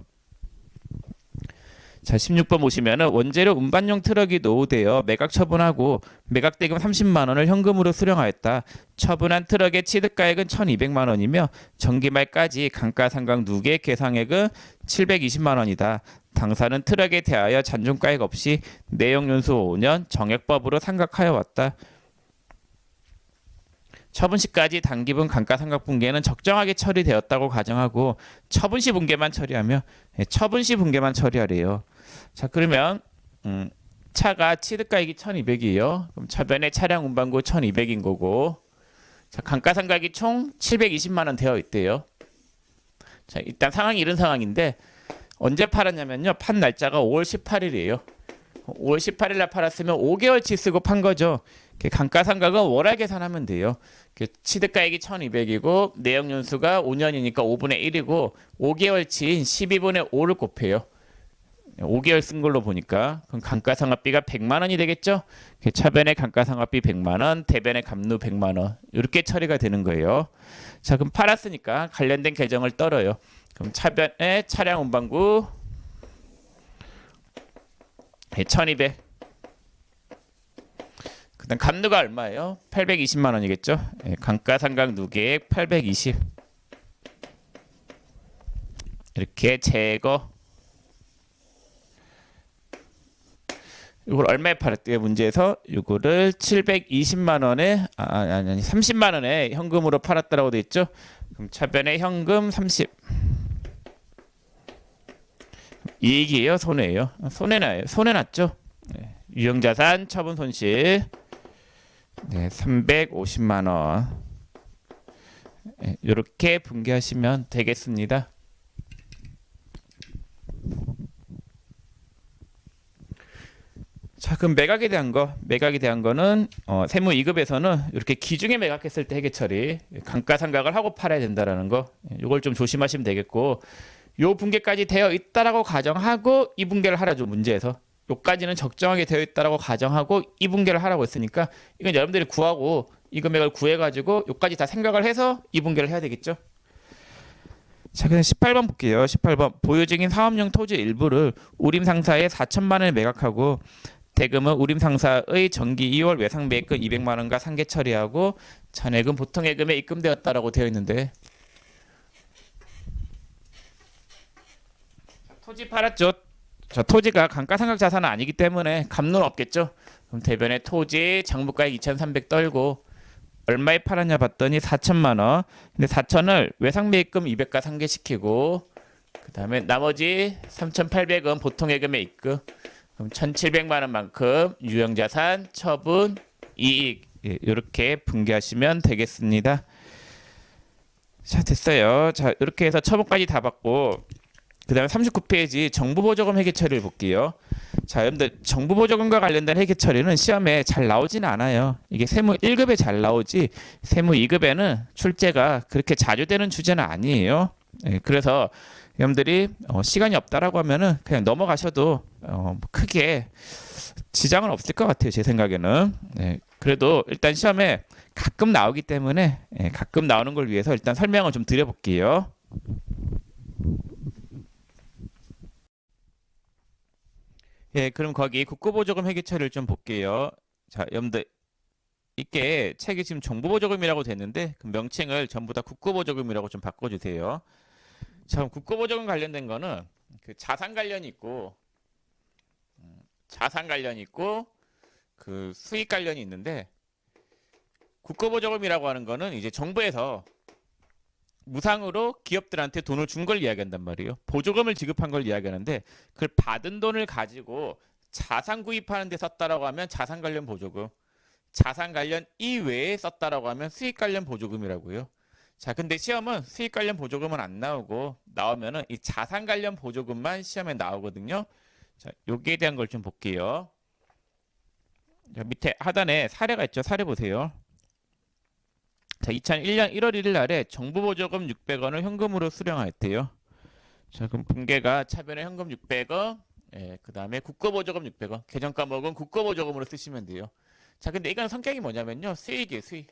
A: 자, 16번 보시면은 원재료 운반용 트럭이 노후되어 매각 처분하고 매각대금 30만 원을 현금으로 수령하였다. 처분한 트럭의 취득가액은 1,200만 원이며 정기말까지 감가상각 누계 계상액은 720만 원이다. 당사는 트럭에 대하여 잔존가액 없이 내역연수 5년 정액법으로 상각하여 왔다. 처분 시까지 단기분 감가상각 분계는 적정하게 처리되었다고 가정하고 처분 시 분계만 처리하며 처분 시 분계만 처리하래요. 자, 그러면 차가 취득가액이 1,200이에요. 그럼 차변에 차량 운반고 1,200인 거고, 자, 감가상각이 총 720만 원 되어 있대요. 자, 일단 상황이 이런 상황인데 언제 팔았냐면요. 판 날짜가 5월 18일이에요. 5월 18일 날 팔았으면 5개월치 쓰고 판 거죠. 감가상각은 월할 계산하면 돼요. 취득가액이 1,200이고 내역연수가 5년이니까 5분의 1이고 5개월치인 12분의 5를 곱해요. 5개월 쓴 걸로 보니까 그럼 감가상각비가 100만 원이 되겠죠. 차변의 감가상각비 100만 원, 대변의 감루 100만 원 이렇게 처리가 되는 거예요. 자, 그럼 팔았으니까 관련된 계정을 떨어요. 그럼 차변의 차량 운반구 1,200. 그다음 감루가 얼마예요? 820만 원이겠죠. 감가상각 누계액 820. 이렇게 제거. 이걸 얼마에 팔았대요? 문제에서 이거를 720만 원에 아니 30만 원에 현금으로 팔았다라고 돼 있죠. 그럼 차변에 현금 30. 이익이에요, 손해예요? 손해나요. 손해났죠. 유형자산 처분 손실 350만 원. 이렇게 분개하시면 되겠습니다. 자, 그럼 매각에 대한 거는 세무 2급에서는 이렇게 기중에 매각했을 때 회계 처리, 감가상각을 하고 팔아야 된다라는 거, 이걸 좀 조심하시면 되겠고, 요 분계까지 되어 있다라고 가정하고 이 분계를 하라죠. 문제에서 요까지는 적정하게 되어 있다라고 가정하고 이 분계를 하라고 했으니까 이건 여러분들이 구하고 이 금액을 구해가지고 요까지 다 생각을 해서 이분계를 해야 되겠죠. 자, 그럼 18번 볼게요. 18번 보유 중인 사업용 토지 일부를 우림 상사에 4천만 원을 매각하고 대금은 우림 상사의 정기 2월 외상 매입금 200만 원과 상계 처리하고 잔액은 보통 예금에 입금되었다라고 되어 있는데 토지 팔았죠. 자, 토지가 감가상각 자산은 아니기 때문에 감론 없겠죠. 그럼 대변에 토지 장부가액 2,300 떨고 얼마에 팔았냐 봤더니 4천만 원. 근데 4천을 외상 매입금 200가 상계시키고 그다음에 나머지 3,800은 보통 예금에 입금. 그럼 1,700만 원만큼 유형자산, 처분, 이익 이렇게 분개하시면 되겠습니다. 자, 됐어요. 자, 이렇게 해서 처분까지 다 받고 그 다음에 39페이지 정부보조금 회계 처리를 볼게요. 자, 여러분들 정부보조금과 관련된 회계 처리는 시험에 잘 나오지는 않아요. 이게 세무 1급에 잘 나오지 세무 2급에는 출제가 그렇게 자주 되는 주제는 아니에요. 그래서 여러분들이 시간이 없다라고 하면은 그냥 넘어가셔도 크게 지장은 없을 것 같아요. 제 생각에는. 그래도 일단 시험에 가끔 나오기 때문에 가끔 나오는 걸 위해서 일단 설명을 좀 드려볼게요. 그럼 거기 국고보조금 회계 처리를 좀 볼게요. 자, 여러분들 이게 책이 지금 정부보조금이라고 됐는데 그 명칭을 전부 다 국고보조금이라고 좀 바꿔주세요. 자, 그럼 국고보조금 관련된 거는 그 자산 관련이 있고 그 수익 관련이 있는데 국고보조금이라고 하는 거는 이제 정부에서 무상으로 기업들한테 돈을 준 걸 이야기한단 말이에요. 보조금을 지급한 걸 이야기하는데 그걸 받은 돈을 가지고 자산 구입하는 데 썼다라고 하면 자산 관련 보조금, 자산 관련 이외에 썼다라고 하면 수익 관련 보조금이라고요. 자, 근데 시험은 수익 관련 보조금은 안 나오고 나오면은 이 자산 관련 보조금만 시험에 나오거든요. 자, 여기에 대한 걸 좀 볼게요. 자, 밑에 하단에 사례가 있죠. 사례 보세요. 자, 2001년 1월 1일 날에 정부보조금 600원을 현금으로 수령하였대요. 자, 그럼 분계가 차변에 현금 600원, 그 다음에 국고보조금 600원, 계정 과목은 국고보조금으로 쓰시면 돼요. 자, 근데 이건 성격이 뭐냐면요, 수익이에요, 수익.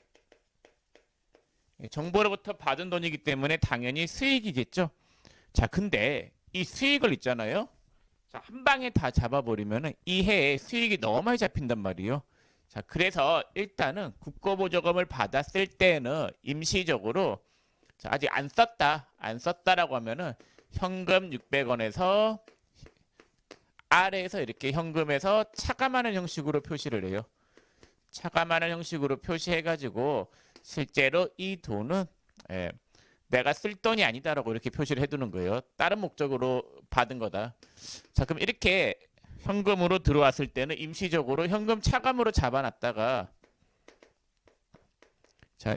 A: 정부로부터 받은 돈이기 때문에 당연히 수익이겠죠. 자, 근데 이 수익을 있잖아요. 자, 한 방에 다 잡아버리면 이 해에 수익이 너무 많이 잡힌단 말이에요. 자, 그래서 일단은 국고보조금을 받았을 때는 임시적으로 자, 아직 안 썼다라고 하면은 현금 600원에서 아래에서 이렇게 현금에서 차감하는 형식으로 표시를 해요. 차감하는 형식으로 표시해가지고 실제로 이 돈은 내가 쓸 돈이 아니다라고 이렇게 표시를 해두는 거예요. 다른 목적으로 받은 거다. 자, 그럼 이렇게 현금으로 들어왔을 때는 임시적으로 현금 차감으로 잡아놨다가 자,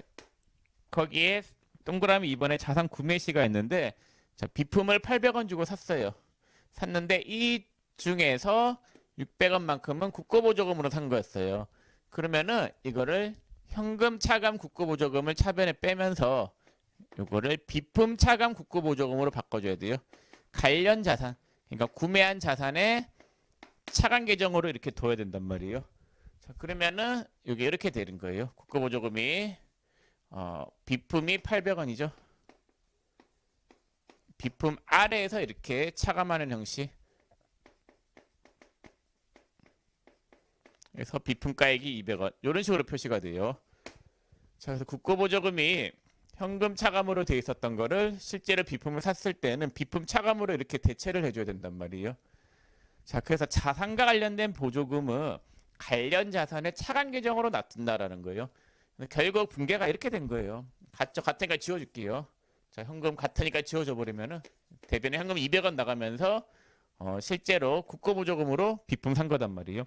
A: 거기에 동그라미 2번에 자산 구매 시가 있는데 자, 비품을 800원 주고 샀어요. 샀는데 이 중에서 600원만큼은 국고보조금으로 산 거였어요. 그러면은 이거를 현금 차감 국고보조금을 차변에 빼면서 이거를 비품 차감 국고보조금으로 바꿔줘야 돼요. 관련 자산, 그러니까 구매한 자산에 차감 계정으로 이렇게 둬야 된단 말이에요. 자, 그러면은 이게 이렇게 되는 거예요. 국고보조금이 비품이 800원이죠. 비품 아래에서 이렇게 차감하는 형식. 그래서 비품가액이 200원. 이런 식으로 표시가 돼요. 자, 그래서 국고보조금이 현금 차감으로 돼 있었던 거를 실제로 비품을 샀을 때는 비품 차감으로 이렇게 대체를 해줘야 된단 말이에요. 자, 그래서 자산과 관련된 보조금은 관련 자산의 차감 계정으로 놔둔다라는 거예요. 결국 분계가 이렇게 된 거예요. 같으니까 지워줄게요. 자, 현금 같으니까 지워져 버리면은 대변에 현금 200원 나가면서 실제로 국고보조금으로 비품 산 거단 말이에요.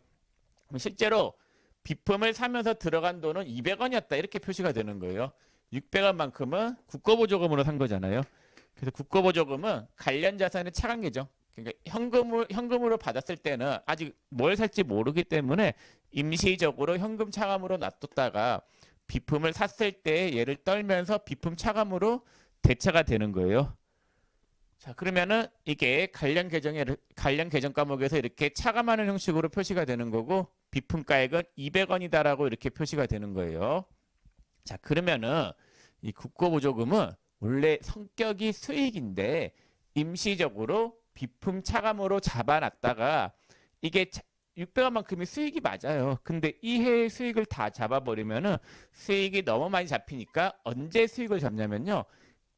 A: 그럼 실제로 비품을 사면서 들어간 돈은 200원이었다 이렇게 표시가 되는 거예요. 600원만큼은 국고보조금으로 산 거잖아요. 그래서 국고보조금은 관련 자산의 차감 계정. 그러니까 현금으로 받았을 때는 아직 뭘 살지 모르기 때문에 임시적으로 현금 차감으로 놔뒀다가 비품을 샀을 때 얘를 떨면서 비품 차감으로 대체가 되는 거예요. 자, 그러면은 이게 관련 계정 과목에서 이렇게 차감하는 형식으로 표시가 되는 거고 비품가액은 200원이다라고 이렇게 표시가 되는 거예요. 자, 그러면은 이 국고보조금은 원래 성격이 수익인데 임시적으로 비품 차감으로 잡아놨다가 이게 600원만큼의 수익이 맞아요. 근데 이 해의 수익을 다 잡아버리면은 수익이 너무 많이 잡히니까 언제 수익을 잡냐면요.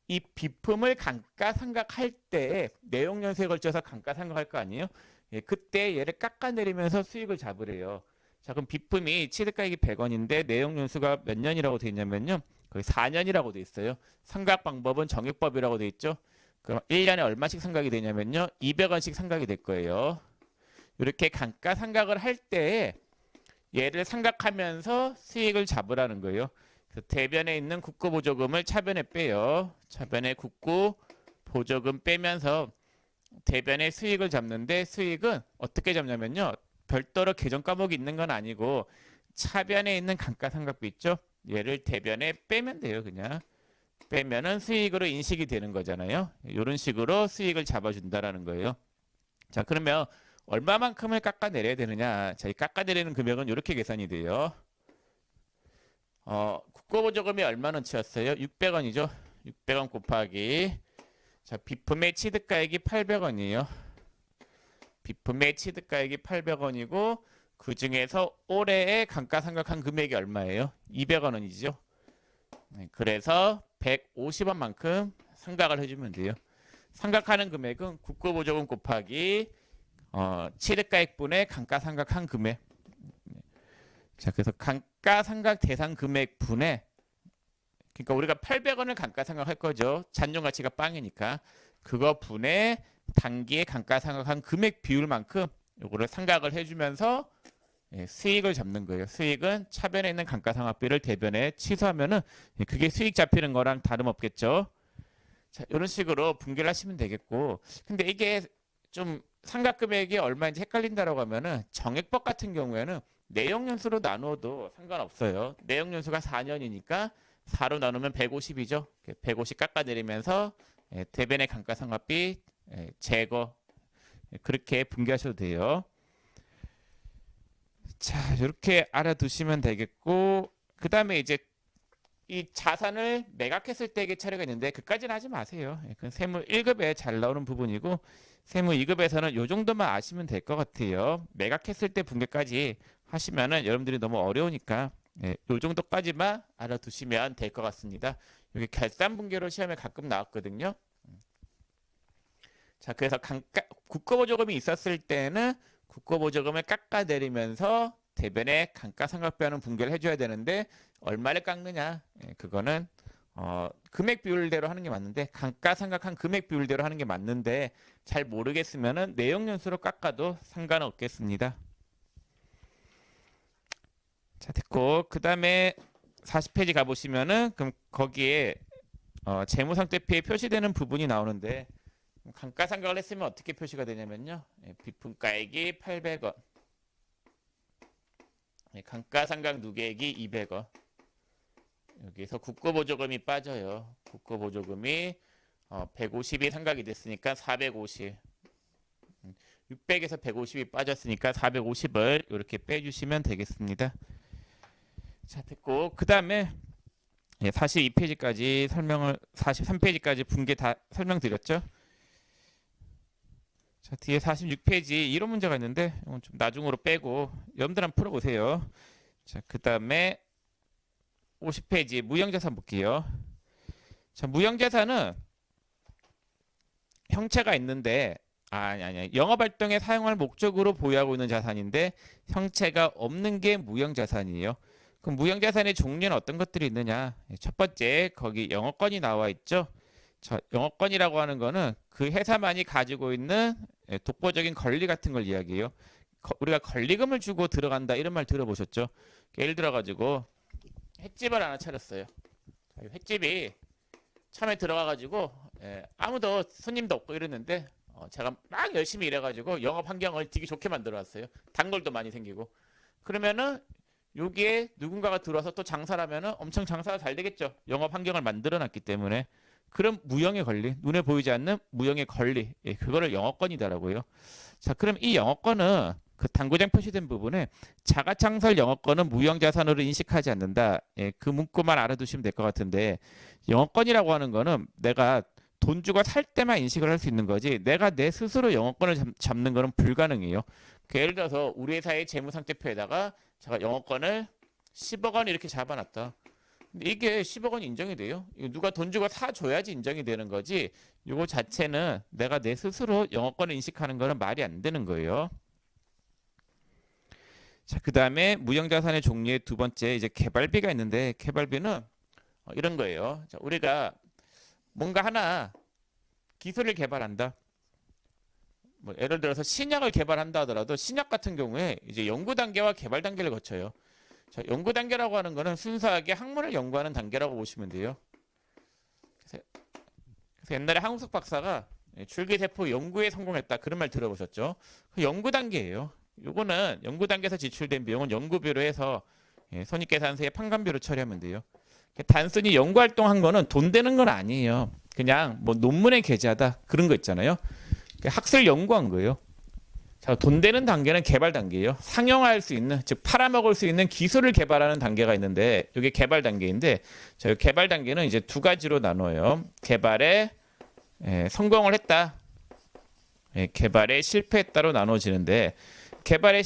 A: 이 비품을 감가상각할 때 내용연수에 걸쳐서 감가상각할 거 아니에요? 예, 그때 얘를 깎아내리면서 수익을 잡으래요. 자, 그럼 비품이 취득가액이 100원인데 내용연수가 몇 년이라고 돼 있냐면요. 거의 4년이라고 돼 있어요. 상각 방법은 정액법이라고 돼 있죠. 그럼 1년에 얼마씩 상각이 되냐면요. 200원씩 상각이 될 거예요. 이렇게 감가상각을 할 때 얘를 상각하면서 수익을 잡으라는 거예요. 그래서 대변에 있는 국고보조금을 차변에 빼요. 차변에 국고보조금 빼면서 대변의 수익을 잡는데 수익은 어떻게 잡냐면요. 별도로 계정 과목이 있는 건 아니고 차변에 있는 감가상각비 있죠. 얘를 대변에 빼면 돼요. 그냥 빼면은 수익으로 인식이 되는 거잖아요. 이런 식으로 수익을 잡아준다라는 거예요. 자, 그러면 얼마만큼을 깎아내려야 되느냐? 자, 이 깎아내리는 금액은 이렇게 계산이 돼요. 국고보조금이 얼마는치였어요? 600원이죠. 600원 곱하기 자, 비품의 취득가액이 800원이에요. 비품의 취득가액이 800원이고 그 중에서 올해의 감가상각한 금액이 얼마예요? 200원이죠. 네, 그래서 150원만큼 상각을 해주면 돼요. 상각하는 금액은 국고보조금 곱하기 취득가액분의 감가상각한 금액. 자, 그래서 감가상각 대상 금액분의 그러니까 우리가 800원을 감가상각할 거죠. 잔존 가치가 빵이니까 그거 분의 단기에 감가상각한 금액 비율만큼 요거를 상각을 해주면서 수익을 잡는 거예요. 수익은 차변에 있는 감가상각비를 대변에 취소하면은 그게 수익 잡히는 거랑 다름없겠죠. 자, 이런 식으로 분개를 하시면 되겠고, 근데 이게 좀 상각 금액이 얼마인지 헷갈린다라고 하면은 정액법 같은 경우에는 내용연수로 나누어도 상관없어요. 내용연수가 4년이니까 4로 나누면 150이죠. 150 깎아내리면서 대변의 감가상각비 제거 그렇게 분개하셔도 돼요. 자, 이렇게 알아두시면 되겠고 그 다음에 이제 이 자산을 매각했을 때의 차례가 있는데 그까지는 하지 마세요. 그건 세무 1급에 잘 나오는 부분이고 세무 2급에서는 요 정도만 아시면 될 것 같아요. 매각했을 때 분개까지 하시면은 여러분들이 너무 어려우니까 요 정도까지만 알아두시면 될 것 같습니다. 여기 결산 분개로 시험에 가끔 나왔거든요. 자, 그래서 국고보조금이 있었을 때는 국고보조금을 깎아내리면서 대변에 감가상각비하는 분개를 해줘야 되는데 얼마를 깎느냐? 그거는 금액 비율대로 하는 게 맞는데 감가상각한 금액 비율대로 하는 게 맞는데 잘 모르겠으면은 내용연수로 깎아도 상관없겠습니다. 자, 됐고 그 다음에 40페이지 가보시면은 그럼 거기에 재무상태표에 표시되는 부분이 나오는데 감가상각을 했으면 어떻게 표시가 되냐면요. 비품가액이 800원 감가상각 누계액이 200원 여기서 국고보조금이 빠져요. 국고보조금이 150이 상각이 됐으니까 450 600에서 150이 빠졌으니까 450을 이렇게 빼주시면 되겠습니다. 자, 됐고 그 다음에 42페이지까지 설명을 43페이지까지 분개 다 설명드렸죠. 자, 뒤에 46페이지 이런 문제가 있는데 이건 좀 나중으로 빼고 여러분들 한번 풀어보세요. 자, 그 다음에 50페이지 무형자산 볼게요. 자, 무형자산은 형체가 있는데 아니 영업활동에 사용할 목적으로 보유하고 있는 자산인데 형체가 없는 게 무형자산이에요. 그럼 무형자산의 종류는 어떤 것들이 있느냐? 첫 번째 거기 영업권이 나와 있죠. 자, 영업권이라고 하는 거는 그 회사만이 가지고 있는 독보적인 권리 같은 걸 이야기해요. 우리가 권리금을 주고 들어간다 이런 말 들어보셨죠? 예를 들어 가지고 횟집을 하나 차렸어요. 횟집이 처음에 들어가 가지고 아무도 손님도 없고 이랬는데 제가 막 열심히 일해가지고 영업 환경을 되게 좋게 만들어 놨어요. 단골도 많이 생기고. 그러면은 여기에 누군가가 들어와서 또 장사를 하면은 엄청 장사가 잘 되겠죠. 영업 환경을 만들어 놨기 때문에. 그럼 무형의 권리, 눈에 보이지 않는 무형의 권리, 그거를 영업권이다라고요. 자, 그럼 이 영업권은 그 당구장 표시된 부분에 자가창설 영업권은 무형자산으로 인식하지 않는다. 예, 그 문구만 알아두시면 될 것 같은데 영업권이라고 하는 거는 내가 돈 주고 살 때만 인식을 할 수 있는 거지 내가 내 스스로 영업권을 잡는 거는 불가능해요. 그 예를 들어서 우리 회사의 재무상태표에다가 제가 영업권을 10억 원 이렇게 잡아놨다. 근데 이게 10억 원 인정이 돼요? 누가 돈 주고 사줘야지 인정이 되는 거지. 이거 자체는 내가 내 스스로 영업권을 인식하는 거는 말이 안 되는 거예요. 자, 그 다음에 무형자산의 종류의 두 번째 이제 개발비가 있는데 개발비는 이런 거예요. 자, 우리가 뭔가 하나 기술을 개발한다. 뭐 예를 들어서 신약을 개발한다 하더라도 신약 같은 경우에 이제 연구 단계와 개발 단계를 거쳐요. 자, 연구 단계라고 하는 거는 순수하게 학문을 연구하는 단계라고 보시면 돼요. 그래서 옛날에 한국석 박사가 줄기세포 연구에 성공했다 그런 말 들어보셨죠? 그 연구 단계예요. 요거는 연구 단계에서 지출된 비용은 연구비로 해서 손익계산서에 판관비로 처리하면 돼요. 단순히 연구 활동한 거는 돈 되는 건 아니에요. 그냥 뭐 논문에 게재하다 그런 거 있잖아요. 학술 연구한 거예요. 자, 돈 되는 단계는 개발 단계예요. 상용화할 수 있는, 즉 팔아먹을 수 있는 기술을 개발하는 단계가 있는데 이게 개발 단계인데 저 개발 단계는 이제 두 가지로 나눠요. 개발에 성공을 했다, 개발에 실패했다로 나눠지는데 개발에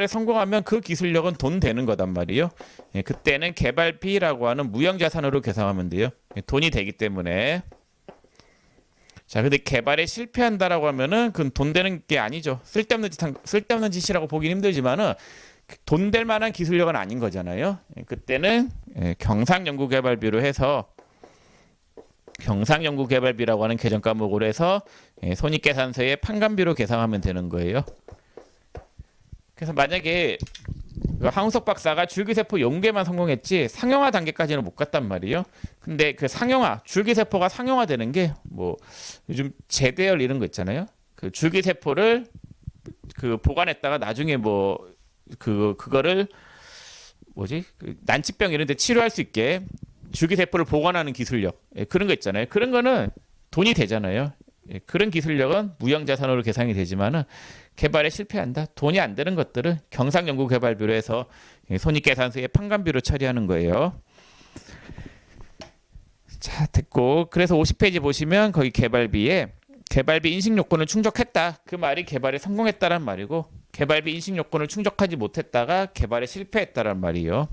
A: 성공하면 그 기술력은 돈 되는 거단 말이에요. 그때는 개발비라고 하는 무형자산으로 계산하면 돼요. 돈이 되기 때문에. 자, 근데 개발에 실패한다라고 하면은 그건 돈 되는 게 아니죠. 쓸데없는 짓이라고 보긴 힘들지만은 돈 될 만한 기술력은 아닌 거잖아요. 그때는 경상연구개발비로 해서 경상연구개발비라고 하는 계정 과목으로 해서 손익계산서에 판관비로 계산하면 되는 거예요. 그래서 만약에 한우석 박사가 줄기세포 연구에만 성공했지 상용화 단계까지는 못 갔단 말이에요. 근데 그 상용화, 줄기세포가 상용화되는 게 뭐 요즘 재대열 이런 거 있잖아요. 그 줄기세포를 그 보관했다가 나중에 뭐 그거를 뭐지? 그 난치병 이런 데 치료할 수 있게 줄기세포를 보관하는 기술력. 그런 거 있잖아요. 그런 거는 돈이 되잖아요. 그런 기술력은 무형자산으로 계산이 되지만은 개발에 실패한다. 돈이 안 되는 것들은 경상연구개발비로 해서 손익계산서에 판관비로 처리하는 거예요. 자, 됐고. 그래서 50페이지 보시면 거기 개발비 인식 요건을 충족했다. 그 말이 개발에 성공했다란 말이고 개발비 인식 요건을 충족하지 못했다가 개발에 실패했다란 말이에요.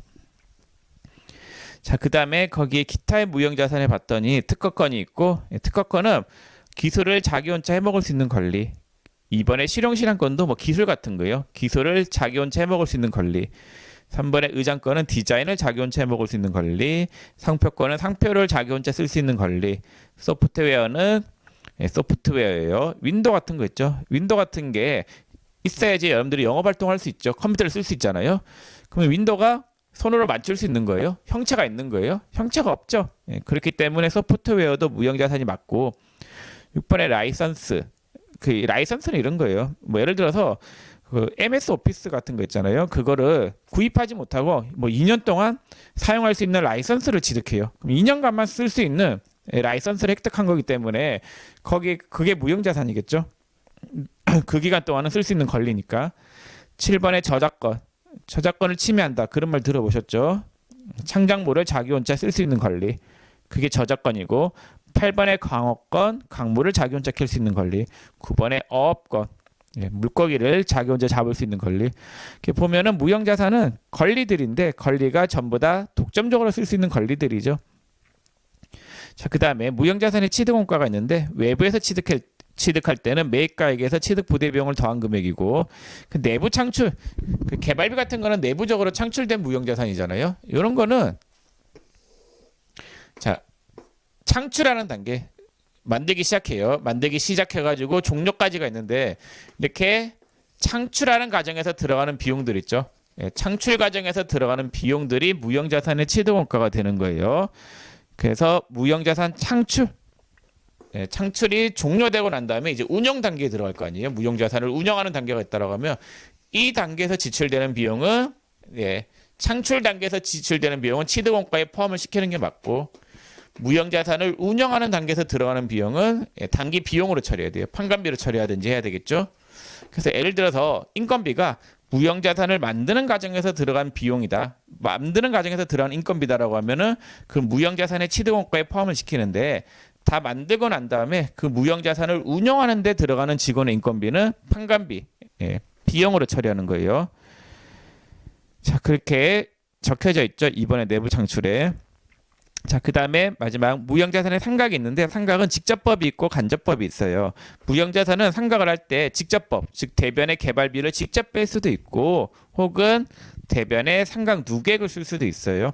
A: 자, 그 다음에 거기에 기타의 무형자산을 봤더니 특허권이 있고 특허권은 기술을 자기 혼자 해먹을 수 있는 권리. 이번에 실용실현권도 뭐 기술 같은 거예요. 기술을 자기 혼자 해먹을 수 있는 권리. 3번의 의장권은 디자인을 자기 혼자 해먹을 수 있는 권리. 상표권은 상표를 자기 혼자 쓸 수 있는 권리. 소프트웨어는 소프트웨어예요. 윈도우 같은 거 있죠. 윈도우 같은 게 있어야지 여러분들이 영업 활동할 수 있죠. 컴퓨터를 쓸 수 있잖아요. 그러면 윈도우가 손으로 만질 수 있는 거예요? 형체가 있는 거예요? 형체가 없죠. 그렇기 때문에 소프트웨어도 무형자산이 맞고 6번의 라이선스. 그 라이선스는 이런 거예요. 뭐 예를 들어서 그 MS 오피스 같은 거 있잖아요. 그거를 구입하지 못하고 뭐 2년 동안 사용할 수 있는 라이선스를 취득해요. 그럼 2년간만 쓸 수 있는 라이선스를 획득한 거기 때문에 그게 무형자산이겠죠. 그 기간 동안은 쓸 수 있는 권리니까. 7번의 저작권을 침해한다. 그런 말 들어보셨죠? 창작물을 자기 혼자 쓸 수 있는 권리. 그게 저작권이고 8번의 광어권, 광물을 자기 혼자 캘 수 있는 권리. 9번의 어업권, 물고기를 자기 혼자 잡을 수 있는 권리. 이렇게 보면은 무형자산은 권리들인데 권리가 전부 다 독점적으로 쓸 수 있는 권리들이죠. 자, 그 다음에 무형자산의 취득원가가 있는데 외부에서 취득할 때는 매입가액에서 취득 부대 비용을 더한 금액이고 그 내부 창출, 그 개발비 같은 거는 내부적으로 창출된 무형자산이잖아요. 이런 거는 자, 창출하는 단계 만들기 시작해요. 만들기 시작해가지고 종료까지가 있는데 이렇게 창출하는 과정에서 들어가는 비용들 있죠. 창출 과정에서 들어가는 비용들이 무형자산의 취득원가가 되는 거예요. 그래서 무형자산 창출이 종료되고 난 다음에 이제 운영 단계에 들어갈 거 아니에요. 무형자산을 운영하는 단계가 있다라고 하면 이 단계에서 지출되는 비용은 창출 단계에서 지출되는 비용은 취득원가에 포함을 시키는 게 맞고 무형자산을 운영하는 단계에서 들어가는 비용은 단기 비용으로 처리해야 돼요. 판관비로 처리하든지 해야 되겠죠. 그래서 예를 들어서 인건비가 무형자산을 만드는 과정에서 들어간 비용이다. 만드는 과정에서 들어간 인건비다라고 하면은 그 무형자산의 취득원가에 포함을 시키는데 다 만들고 난 다음에 그 무형자산을 운영하는 데 들어가는 직원의 인건비는 판관비, 비용으로 처리하는 거예요. 자, 그렇게 적혀져 있죠. 이번에 내부 창출에. 자, 그 다음에 마지막 무형자산의 상각이 있는데 상각은 직접법이 있고 간접법이 있어요. 무형자산은 상각을 할 때 직접법, 즉 대변의 개발비를 직접 뺄 수도 있고 혹은 대변의 상각 누계액을 쓸 수도 있어요.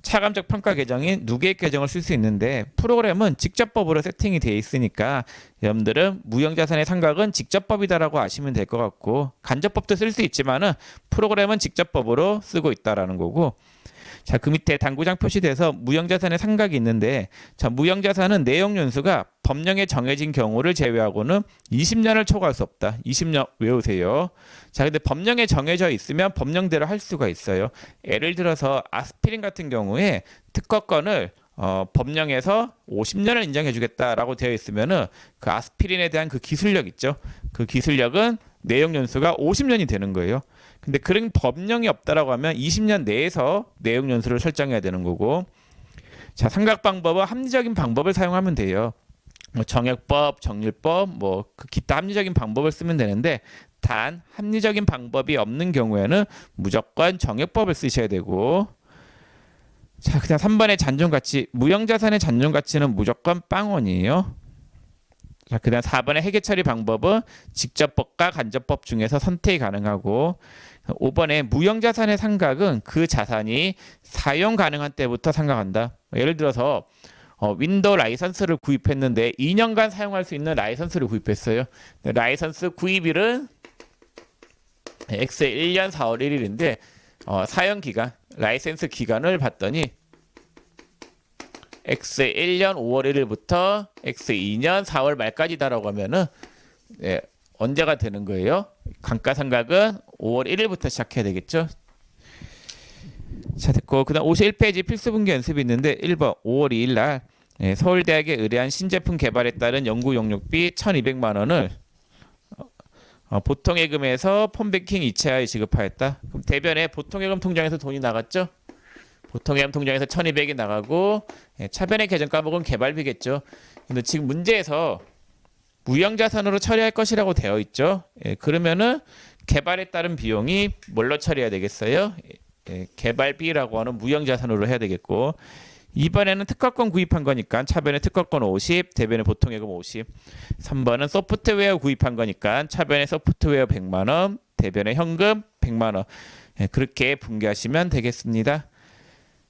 A: 차감적 평가 계정인 누계액 계정을 쓸 수 있는데 프로그램은 직접법으로 세팅이 되어 있으니까 여러분들은 무형자산의 상각은 직접법이다라고 아시면 될 것 같고 간접법도 쓸 수 있지만은 프로그램은 직접법으로 쓰고 있다라는 거고. 자, 그 밑에 당구장 표시돼서 무형자산의 상각이 있는데 자, 무형자산은 내용연수가 법령에 정해진 경우를 제외하고는 20년을 초과할 수 없다. 20년 외우세요. 자, 근데 법령에 정해져 있으면 법령대로 할 수가 있어요. 예를 들어서 아스피린 같은 경우에 특허권을 법령에서 50년을 인정해 주겠다라고 되어 있으면은 그 아스피린에 대한 그 기술력 있죠. 그 기술력은 내용 연수가 50년이 되는 거예요. 근데 그런 법령이 없다라고 하면 20년 내에서 내용 연수를 설정해야 되는 거고. 자, 상각 방법은 합리적인 방법을 사용하면 돼요. 뭐 정액법, 정률법, 뭐 그 기타 합리적인 방법을 쓰면 되는데 단 합리적인 방법이 없는 경우에는 무조건 정액법을 쓰셔야 되고. 자, 그다음 3번의 잔존가치. 무형자산의 잔존가치는 무조건 빵원이에요. 자, 그다음 4번의 회계 처리 방법은 직접법과 간접법 중에서 선택이 가능하고 5번의 무형자산의 상각은 그 자산이 사용 가능한 때부터 상각한다. 예를 들어서 윈도우 라이선스를 구입했는데 2년간 사용할 수 있는 라이선스를 구입했어요. 라이선스 구입일은 X 1년 4월 1일인데 사용 기간, 라이센스 기간을 봤더니 X 1년 5월 1일부터 X 2년 4월 말까지다라고 하면은 언제가 되는 거예요? 감가상각은 5월 1일부터 시작해야 되겠죠? 자, 됐고 그다음 51페이지 필수분기 연습이 있는데 1번 5월 2일 날 서울대학에 의뢰한 신제품 개발에 따른 연구 용역비 1,200만 원을 보통예금에서 폰뱅킹 이체하여 지급하였다. 그럼 대변에 보통예금 통장에서 돈이 나갔죠? 보통예금 통장에서 1,200이 나가고 차변의 계정 과목은 개발비겠죠. 근데 지금 문제에서 무형자산으로 처리할 것이라고 되어 있죠. 그러면은 개발에 따른 비용이 뭘로 처리해야 되겠어요? 개발비라고 하는 무형자산으로 해야 되겠고 이번에는 특허권 구입한 거니까 차변에 특허권 50, 대변에 보통예금 50. 3번은 소프트웨어 구입한 거니까 차변에 소프트웨어 100만 원, 대변에 현금 100만 원. 그렇게 분개하시면 되겠습니다.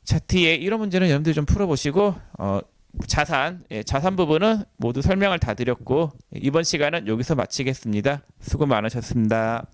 A: 자, 뒤에 이런 문제는 여러분들 좀 풀어보시고 자산 부분은 모두 설명을 다 드렸고 이번 시간은 여기서 마치겠습니다. 수고 많으셨습니다.